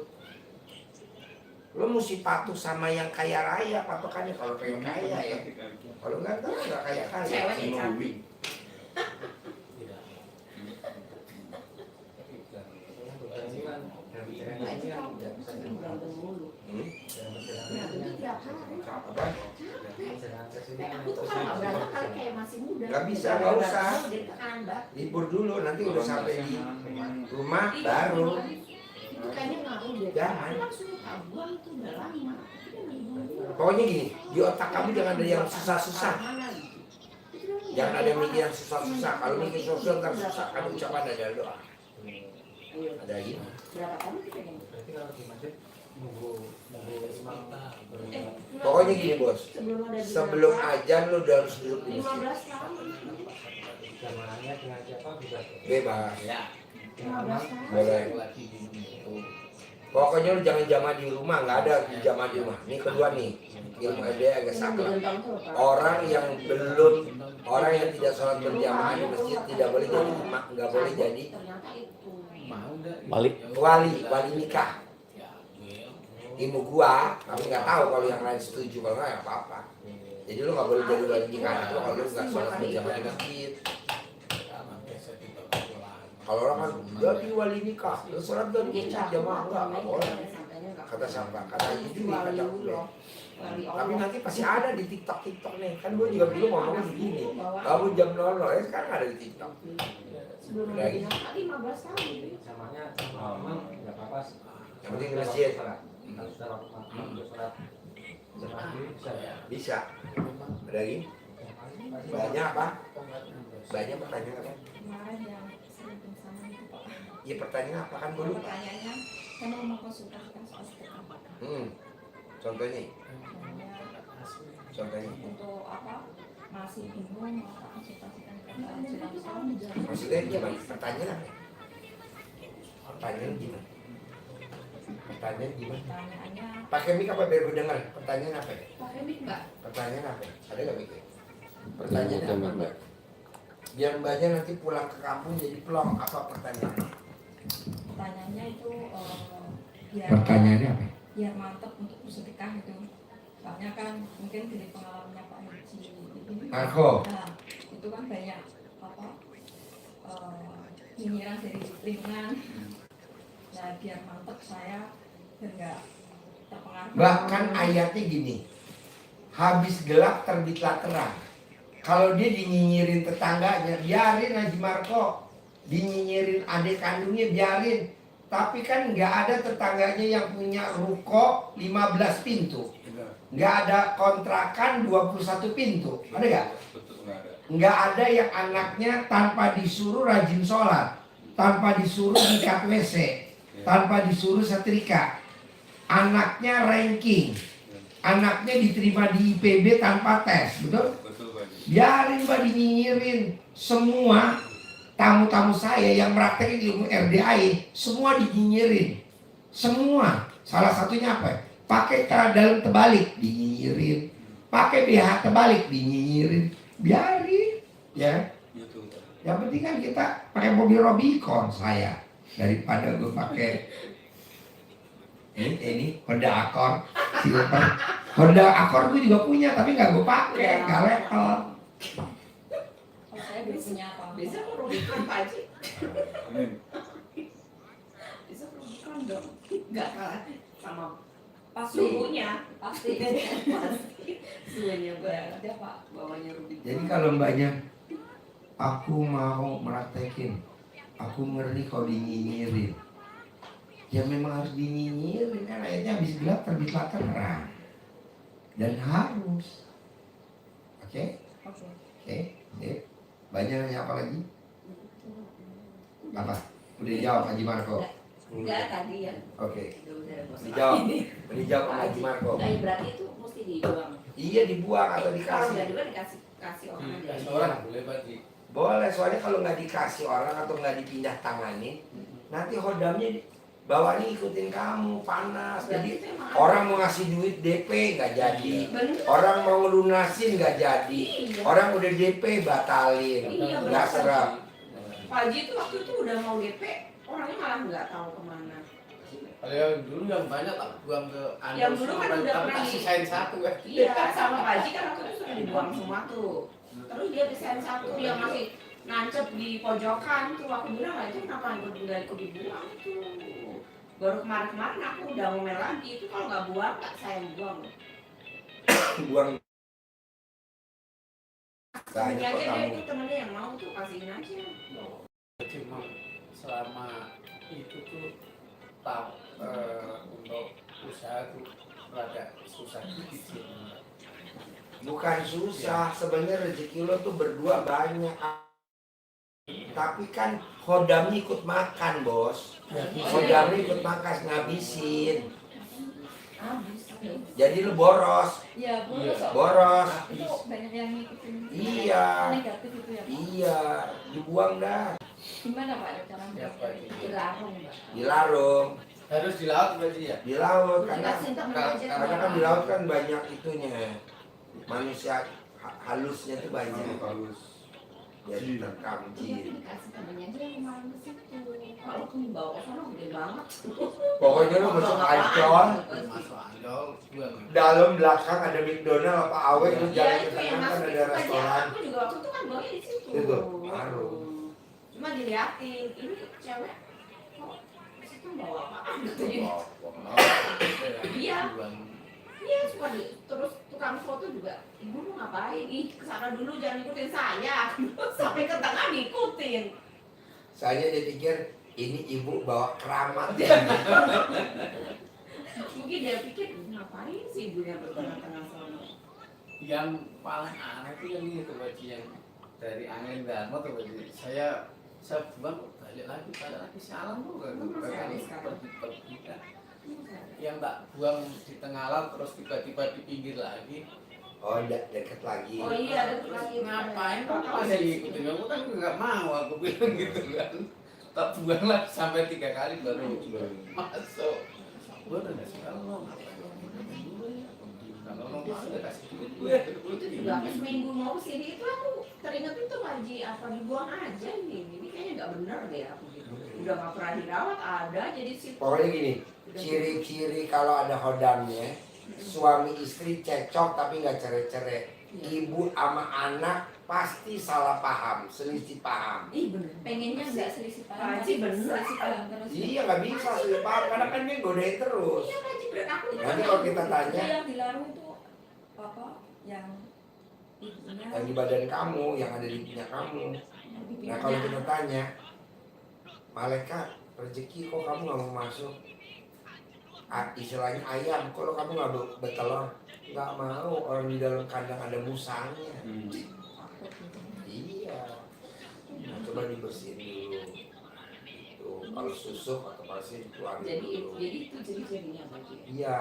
Lo mesti patuh sama yang kaya raya patokannya kalau pengen kaya ya. Kalau nggak tahu nggak kaya kaya. Cewek yang cantik. Berantem mulu. Berantem tiap hari. Apa? Aku tuh kalau nggak berantem kan kayak masih muda. Nggak bisa, nggak usah. Jadi tekanan Mbak. Libur dulu, nanti udah sampai di rumah baru. Itu kayaknya ngaruh deh. Jangan. Aku kan suruh kabuan tuh udah lama. Pokoknya gini, di otak kamu jangan ada yang susah-susah. Jangan ada yang mikir yang susah-susah. Kalau mikir susah ntar susah. Kan ucapan ada doa. Ada lagi? Berapa tahun kita kan? berarti kalau di masjid nunggu Pokoknya gini bos. Sebelum ajan lu udah harus duduk di masjid. 15 tahun. zamannya dengan siapa bisa Bebas. ya 15 tahun. Boleh. lagi di itu Pokoknya lu jangan jamaah di rumah, nggak ada jamaah di rumah. Ini kedua nih, ilmu dia agak sabar. Orang yang tidak sholat berjamaah di masjid tidak boleh jadi imam, nggak boleh jadi Ternyata itu. wali nikah. Ilmu gua, tapi nggak tahu kalau yang lain setuju, kalau nggak ya apa-apa. Jadi lu nggak boleh jadi wali nikah itu kalau lu nggak sholat berjamaah di masjid. Kalau orang kan jadi wali nikah, lu sholat dari masjid jamaah nggak boleh. Kata siapa? Kata itu kata gue. Tapi nanti pasti ada di TikTok nih. Kan gue juga dulu ngomongnya begini. Kamu jam 00 ya sekarang ada di TikTok. sebelum Lagi. menikah 15 tahun. Samanya pengalaman nggak apa-apa. Yang penting masjid. Kalau sudah waktu makan, sholat jemaah dulu bisa ya. Bisa. Ada lagi? Banyak apa? Banyak pertanyaan apa? Kemarin yang sering sama itu Pak. Ya pertanyaan apa kan dulu? Pertanyaannya, saya mau mengkonsultasikan soal sedekah Pak. Contohnya? Contohnya? Untuk apa? Masih bingung mau konsultasikan ke Maksudnya gimana? Pertanyaan apa? Pertanyaan gimana? Pertanyaan gimana? Pertanyaannya, Pakai mic apa biar gue dengar? Pertanyaan apa? pakai mic Mbak. Pertanyaan apa? Ada nggak mic? Pertanyaan apa Mbak? Biar mbaknya nanti pulang ke kampung jadi pelong. Apa pertanyaannya? Pertanyaannya itu biar Pertanyaannya apa? biar mantep untuk bersedekah itu. Soalnya kan mungkin dari pengalamannya Pak Haji ini. Marco. Nah, itu kan banyak apa nyinyiran dari lingkungan. Nah, biar mantep saya biar nggak terpengaruh. Bahkan ayatnya gini. Habis gelap terbitlah terang. Kalau dia dinyinyirin tetangganya, biarin Haji Marco. Dinyinyirin adik kandungnya, biarin. Tapi kan nggak ada tetangganya yang punya ruko 15 pintu. Nggak ada kontrakan 21 pintu. Ada nggak? Nggak ada yang anaknya tanpa disuruh rajin sholat. Tanpa disuruh nyikat WC. Tanpa disuruh setrika. Anaknya ranking. Anaknya diterima di IPB tanpa tes. Betul? Biarin Mbak dinyinyirin. Semua tamu-tamu saya yang praktekin ilmu RDAI semua dinyinyirin. Semua. Salah satunya apa? Pakai celana dalam terbalik dinyinyirin. Pakai BH terbalik dinyinyirin. Biarin, ya. Yang penting kan kita pakai mobil Robicon saya daripada gue pakai ini Honda Accord silver. Honda Accord gue juga punya tapi nggak gue pakai, nggak level. Oh, saya belum punya apa. Bisa merugikan Pak Haji. Bisa merugikan dong. Nggak kalah sama suhunya. Pasti. Suhunya ada Pak, bawahnya rugi. Jadi kalau mbaknya, aku mau meraktekin, aku ngeri kalau dinyinyirin. Ya memang harus dinyinyirin kan ayatnya habis gelap terbitlah terang. Dan harus. Oke? Oke. Banyak nanya apa lagi? Apa? Udah dijawab Haji Marco? Enggak tadi ya. Oke. Dijawab. Dijawab Haji Marco. Nah, berarti itu mesti dibuang. Iya dibuang atau Kalau dikasih. nggak dibuang dikasih orang aja. Orang boleh berarti. Boleh, soalnya kalau nggak dikasih orang atau nggak dipindah tanganin, nanti hodamnya bawahnya ikutin kamu, panas. Jadi orang mau ngasih duit DP nggak jadi, orang mau lunasin nggak jadi, orang udah DP batalin, nggak serap. Pak Haji itu waktu itu udah mau DP, orangnya malah nggak tahu kemana. Kalau yang dulu yang banyak tak buang ke Anda. Yang dulu kan udah pernah sisain satu ya. Iya, sama Pak Haji kan waktu itu sudah dibuang semua tuh. Terus dia desain satu yang masih nancep di pojokan tuh, aku bilang lah itu kenapa nggak ikut dibuang tuh. Baru kemarin-kemarin aku udah ngomel lagi, itu kalau nggak buang tak saya buang. Buang. Temennya aja dia itu temennya yang mau tuh kasihin aja. Cuma selama itu tuh untuk usaha tuh rada susah dikit. Bukan susah, sebenarnya rezeki lo tuh berdua banyak. Tapi kan hodamnya ikut makan, bos. Hodamnya ikut makan, ngabisin. Jadi lu boros. Iya, boros. Boros. Itu banyak yang ngikutin. Iya. Negatif itu ya, Pak. Iya, dibuang dah. Gimana Pak caranya? Dilarung, Pak. Dilarung. Harus di laut berarti ya? Di laut karena Dikasih temen aja. karena kan di laut kan banyak itunya. Manusia halusnya tuh banyak. Jadi terekam jin. Dikasih temennya aja yang kemarin ke situ. Kalau tuh dibawa ke sana gede banget. Pokoknya lu masuk Ancol, Masuk Ancol, buang. dalam belakang ada McDonald apa awe, lu Ya jalan ke itu yang tengah kan masuk ada itu aja. restoran. Aku juga waktu itu kan bawanya di situ. Itu, baru. Cuma diliatin, ini cewek kok di situ bawa apaan gitu ya. Iya. Iya, suka terus tukang foto juga. Ibu lu ngapain? Ih, kesana dulu jangan ikutin saya. Sampai ke tengah diikutin. Soalnya dia pikir ini ibu bawa keramat. Mungkin dia pikir ngapain sih ibunya bertengah-tengah sana. Yang paling aneh itu yang itu Baji, yang dari angin Dharma tuh Baji. Saya buang balik lagi pada lagi sialan tuh kan. Pergi kan. Yang tak buang di tengah laut terus tiba-tiba di pinggir lagi. Oh, deket lagi. Oh iya, ada lagi. Ngapain apa sih ikutin aku kan nggak mau, aku bilang gitu kan. Tak buang lagi sampai 3 kali baru masuk. Gue udah nggak suka lo, ngapain lo dulu ya? Kalau lo mau udah kasih duit gue. Itu juga pas minggu mau sini itu aku teringat itu Haji apa dibuang aja nih. Ini kayaknya nggak bener deh aku gitu. Udah nggak pernah dirawat ada jadi si. Pokoknya gini, ciri-ciri kalau ada hodamnya, suami istri cekcok tapi nggak cerai-cerai. Ibu sama anak pasti salah paham, selisih paham. Ih bener. Pengennya nggak selisih paham, Haji bener. selisih paham terus. Iya nggak bisa selisih paham karena kan dia godain terus. Iya Haji bener aku. Nanti kalau kita tanya, Yang dilarang itu apa? Yang ibunya. yang di badan kamu, yang ada di pinya kamu. Nah kalau kita tanya, malaikat rezeki kok kamu nggak mau masuk? Istilahnya ayam, kalau kamu nggak bertelur, nggak mau, orang di dalam kandang ada musangnya. Iya. Nah, coba dibersihin dulu. Tuh, kalau susuk atau pasir keluarin dulu. Jadi itu jadinya Haji. Iya.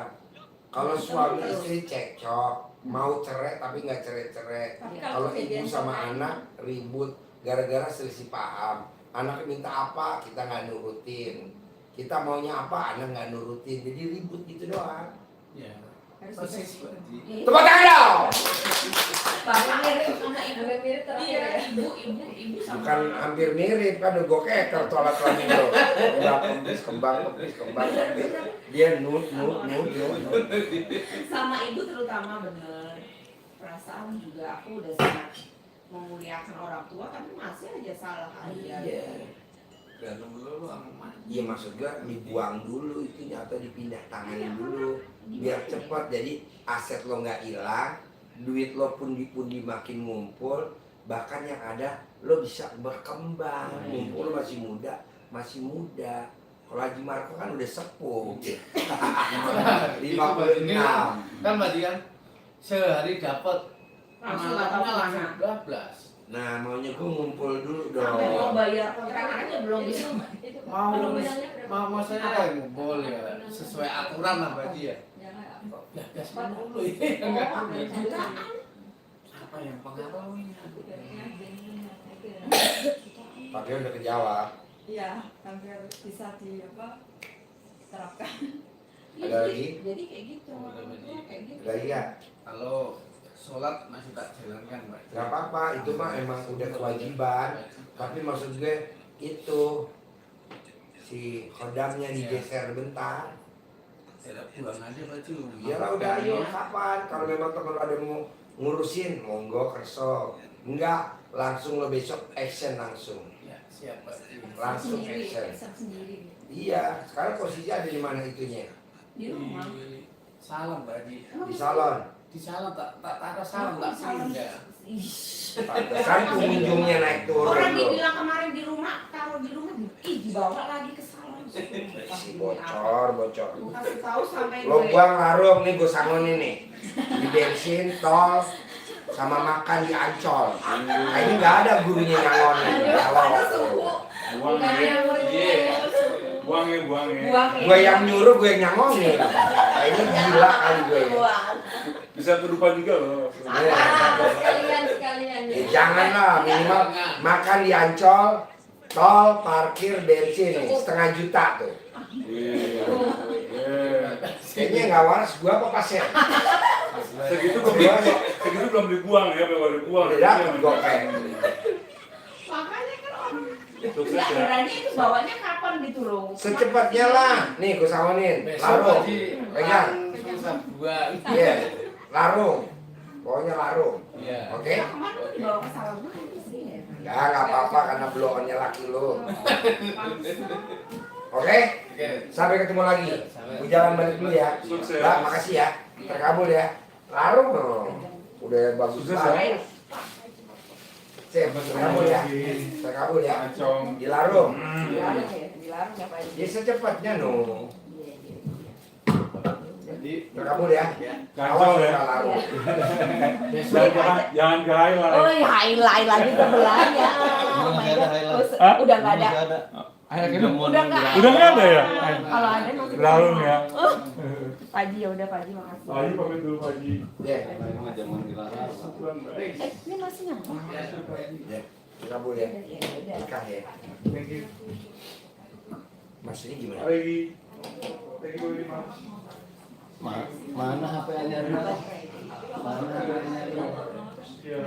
Kalau suami istri cekcok, mau cerai tapi nggak cerai-cerai. Tapi Kalau ibu kejadian sama anak ribut gara-gara selisih paham. Anak minta apa, kita nggak nurutin. Kita maunya apa, anak nggak nurutin. Jadi ribut gitu doang. Ya. Harus Persis dikasih. Baji. Tepuk tangan dong! Bapak mirip sama ibu. Hampir mirip terakhir Iya, ya. ibu sama. Bukan hampir mirip, kan udah gue keker tolak itu. Udah kembang, kembang. Dia nut. Sama ibu terutama bener. Perasaan juga aku udah sangat memuliakan orang tua tapi masih aja salah aja. Iya. Berantem dulu sama emak. Iya maksud gue dibuang dulu itunya atau dipindah tanganin dulu biar cepat, jadi aset lo nggak hilang, duit lo pundi-pundi makin ngumpul, bahkan yang ada lo bisa berkembang. Ngumpul lo masih muda. Kalau Haji Marco kan udah sepuh. 56. Kan Baji kan sehari dapat Langsung nggak tahu kemana. 12. Nah maunya gue ngumpul dulu Sampai mau dong. bayar kontrakan aja belum bisa. Mau saya ngumpul ya sesuai aturan lah Baji ya. Ya gas dulu ya. Apa yang pengaruhnya? Pakai udah kejawab. Iya, hampir bisa terapkan. Ada lagi? Jadi kayak gitu. Orang tua kayak gitu. Ada lagi nggak? Kalau sholat masih tak jalankan Pak. Gak apa-apa, itu mah emang udah kewajiban. Tapi maksud gue itu si khodamnya digeser bentar. Tidak pulang aja Baju. Iyalah udah ayo kapan? Kalau memang temen ada mau ngurusin, monggo kerso. Enggak, langsung lo besok action langsung. Ya siap Baju. Langsung Sendiri, action. pesan sendiri. Iya, sekarang posisi ada di mana itunya? Di rumah. Salam Baju. Di salon. Di salam tak ada salam tak pindah. Pantesan pengunjungnya naik turun Orang lo. dibilang kemarin di rumah, taruh di rumah, dibawa lagi ke salon. Si bocor. Kasih tahu sampai Lo gue. buang larung nih, gue sangonin nih. Di bensin, tol, sama makan di Ancol. Nah ini nggak ada gurunya nyangonin. Ada suku. Buang Bukan yang murid-murid. buang ya. Buang ya. Gue yang nyuruh, gue yang nyangonin. Nah ini gila kali gue. Buang. Bisa berupa juga loh. Sekalian. Ya, janganlah, minimal makan di Ancol, tol, parkir, bensin nih, 1,5 juta tuh. Iya. Kayaknya nggak waras gue apa pasien? Segitu belum dibuang ya, belum dibuang. Udah dapet gopeng. Makanya kan orang Sukses nggak ya. berani itu bawanya kapan gitu loh. Secepatnya lah. Nih gue sangonin. Larung. Pegang. Susah buang. Iya. Larung. Pokoknya larung. Iya. Oke? Nah, kemarin tuh dibawa ke salon lagi sih ya. Ya nggak apa-apa karena blow-onnya laki lu. Oke? Sampai ketemu lagi. Gue jalan balik dulu ya. Sukses. Mbak, makasih ya. Terkabul ya. Larung dong. Udah bagus Sukses ya. banget. Sip, terkabul ya. Terkabul ya. Dilarung. Dilarung ya, dilarung ya Pak Haji. Ya secepatnya no. Jadi Terkabul ya. kacau Awas ya. udah larung. Jangan ke highlight. Oh ya highlight lagi sebelahnya. Oh my God. Udah nggak ada. Udah nggak ada ya? Kalau ada masih Larung ya. Pak Haji ya udah Pak Haji makasih. Pak Haji pamit dulu Pak Haji. Ya. Ini masih nyampe. Ya. Terkabul ya. Nikah ya. Thank you. Maksudnya gimana? Lagi. Thank you very much. Mana HP-nya Rina? Mana HP-nya Rina? Iya.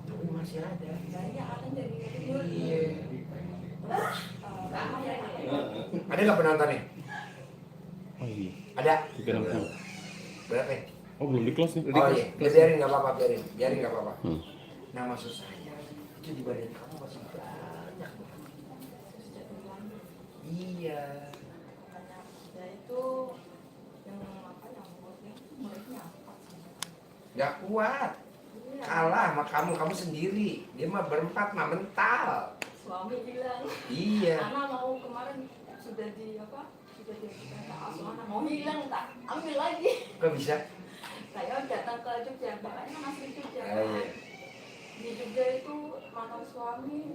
Tapi masih ada. Iya. Ada nggak penontonnya? Oh iya, Ada. 360. Berapa? Oh belum di close nih. Oh iya, biarin nggak apa-apa, biarin nggak apa-apa. Nah maksud saya itu di badan kamu masih banyak banget. Iya. Ya itu yang apa yang mulutnya apa? Gak kuat. Kalah sama kamu sendiri. Dia mah berempat mah mental. Suami bilang, Iya. Ana mau kemarin sudah di apa? Sudah di asuh anak mau hilang tak ambil lagi. Kok bisa? Saya datang ke Jogja, bapaknya masih di Jogja. Iya. Di Jogja itu mantan suami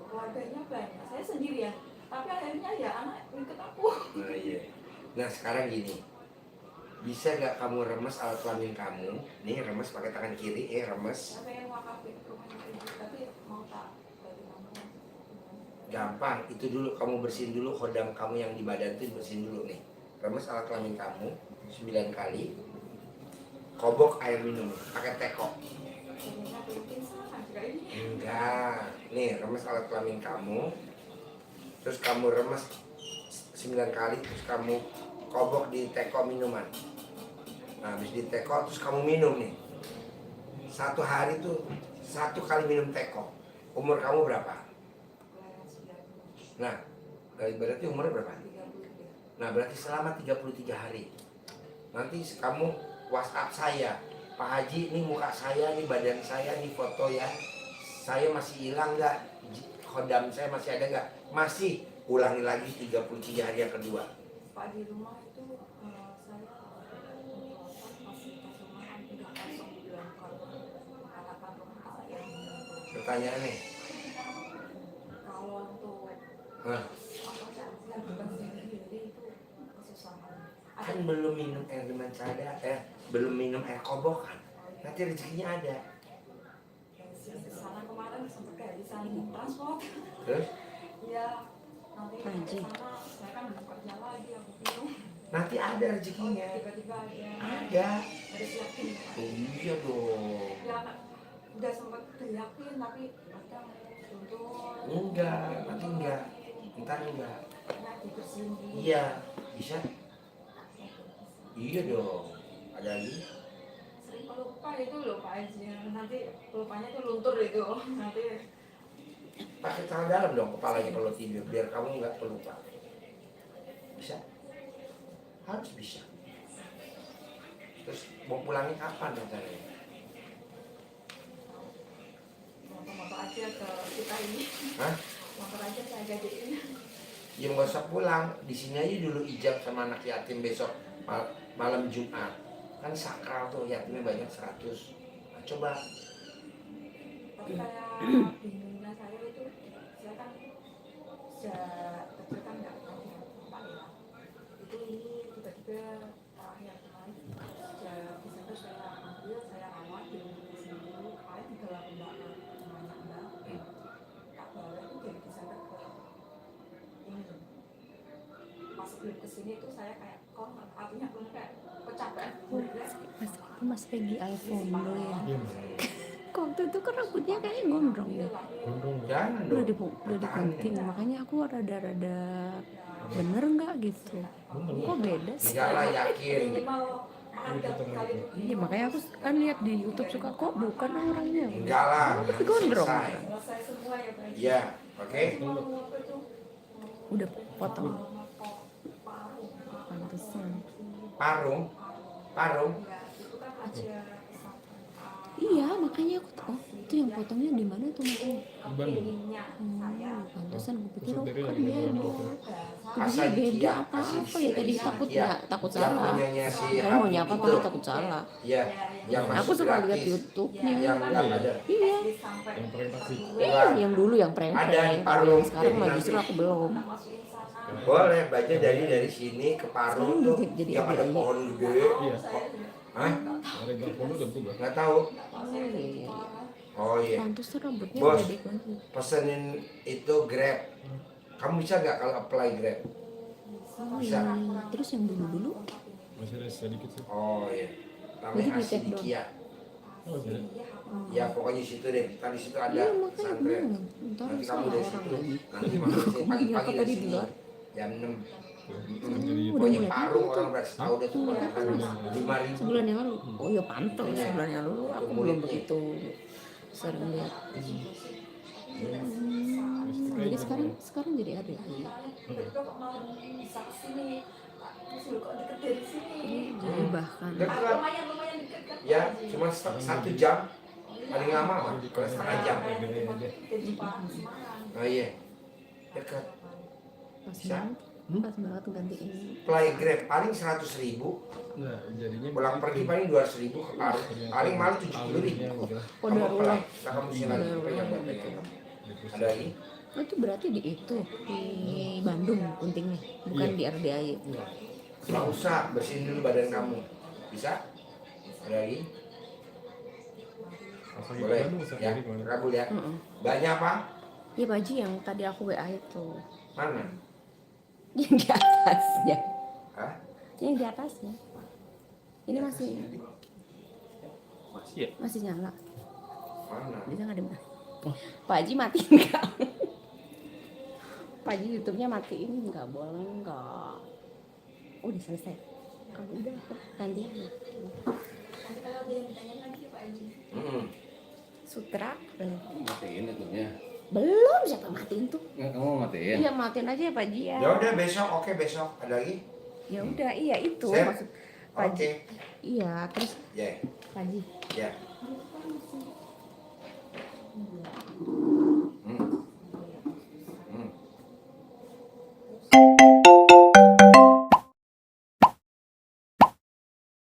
keluarganya banyak. Saya sendirian, tapi akhirnya ya anak ikut aku. Nah, iya. Nah sekarang gini, bisa gak kamu remes alat kelamin kamu? Nih remes pakai tangan kiri, remes. Saya pengen wakafin ke rumahnya ibu, tapi mau tak bagaimana? Gampang, itu dulu kamu bersihin dulu kodam kamu yang di badan itu bersihin dulu nih. Remes alat kelamin kamu 9 kali. Kobok air minum pakai teko. Jadinya bikin sama juga ini. Enggak. Nih, remes alat kelamin kamu. Terus kamu remes 9 kali, terus kamu kobok di teko minuman. Nah, habis di teko terus kamu minum nih. 1 hari tuh 1 kali minum teko. Umur kamu berapa? Nah, berarti umurnya berapa? Nah, berarti selama 33 hari. Nanti kamu WhatsApp saya, Pak Haji, ini muka saya, ini badan saya, ini foto ya. Saya masih hilang nggak? Kodam saya masih ada nggak? Masih. Ulangi lagi 33 hari yang kedua. Pak di rumah itu saya fasilitas rumah udah kosong bilang kalau harapan rumah saya. Pertanyaan nih. Kalau untuk Hah? yang bersih sendiri itu kesusahan. Kan belum minum air dengan sada, belum minum air kobok kan? Nanti rezekinya ada. Sana kemarin sempat kayak bisa transport. Terus? Ya nanti ke sana saya kan belum kerja lagi aku bingung. Nanti ada rezekinya. Tiba-tiba ada. Ada. Harus yakin. Oh, iya dong. Ya udah sempat yakin tapi kadang untuk Enggak, nanti enggak. Ntar enggak. ya dibersihin dulu. Iya, bisa. Iya dong. Ada lagi? Sering pelupa itu loh Pak Haji, nanti pelupanya itu luntur itu nanti Pakai tangan dalam dong kepalanya kalau tidur biar kamu nggak pelupa. Bisa? Harus bisa. Terus mau pulangnya kapan rencananya? motor aja ke kita ini. Hah? Motor aja saya jadiin. Ya nggak usah pulang, di sini aja dulu ijab sama anak yatim besok malam Jumat. Kan sakral tuh yatimnya banyak 100. Nah, coba. Tapi kayak bingungnya saya itu, saya kan sejak kecil kan nggak pernah Pak ya. Itu ini tiba-tiba terakhir kemarin sejak Desember saya ambil, saya rawat di sini dulu. Kemarin 38 mbak tak bawa itu dari Desember ke ini. Pas belum kesini itu saya kayak kok artinya belum kayak kecapean. Mas Peggy Alfondo ya. Waktu itu kan rambutnya kayak gondrong ya. Jangan Udah dong. digunting, makanya aku rada-rada bener nggak gitu. Kok beda sih? Enggak lah, yakin. Iya makanya aku kan lihat di YouTube suka kok bukan orangnya. Enggak lah. Tapi gondrong. Selesai. Selesai semua ya Pak. Iya, Oke. Udah potong. Pantesan. Parung. Iya, makanya aku oh itu yang potongnya di mana tuh makanya? Pantesan gue pikir oh kan dia Asal beda apa ya tadi takut ya takut salah. Saya mau nyapa itu. tapi takut salah. Iya, yang Aku masuk suka lihat gratis. YouTube-nya. Yang enggak ada. Iya. Yang dulu yang Ada di prank-prank. Parung. Sekarang Jadi mah nanti- justru aku belum. Boleh baca dari sini ke Parung tuh Jadi yang ada ada pohon gede. Hah? Nggak tahu. Oh iya. Pantesan rambutnya Bos, gede banget. pesenin itu Grab. Kamu bisa nggak kalau apply Grab? Bisa. Terus yang dulu-dulu Oh iya. Jadi Namanya dicek dong. Asidikia. Ya pokoknya situ deh. Tadi situ ada Iya, makanya pesantren. bingung. Ntar Nanti kamu salah dari orang situ. lagi. Nanti masuk sini Kamu pagi-pagi nyapa dari tadi di sini. luar? Jam 6. Udah Pokoknya mulai Parung orang udah tahu deh tuh. Mulai kapan? 5.000. Sebulan yang lalu. Oh ya pantas sebulan yang lalu aku belum Mulutnya. begitu sering lihat. Jadi sekarang jadi ada. Jadi bahkan Dekat. Ya, cuma 1 jam. Paling lama mah, kalau setengah jam. Oh iya. Dekat. pas Bisa. banget ganti ini. Play Grab paling 100.000. Pulang pergi paling 200.000 ke Parung. Paling malah 70.000. Oh, udah ulang. Kita kamu sini lagi pegang pegang. Ada lagi? Oh, itu berarti di itu di Bandung Kuntingnya, bukan di RDAY. Nggak usah, bersihin dulu badan kamu. Bisa? Ada lagi? Boleh? Ya, kabul ya. Banyak apa? Ya Pak Haji yang tadi aku WA itu. Mana? Yang di atasnya. Hah? Yang di atasnya. Ini masih masih nyala. Mana? Bisa nggak dimana? Pak Haji matiin nggak? Pak Haji YouTube-nya matiin nggak? Boleh nggak? Oh, udah selesai. Oh, udah nanti aja. Sutra Matiin YouTube-nya. belum, siapa matiin tuh? Nggak, kamu matiin? Iya, matiin aja ya Pak Haji ya. Ya udah besok, oke besok. Ada lagi? Ya udah, iya itu Set? maksud Pak Haji. Oke. Iya, terus Ya. Pak Haji Ya.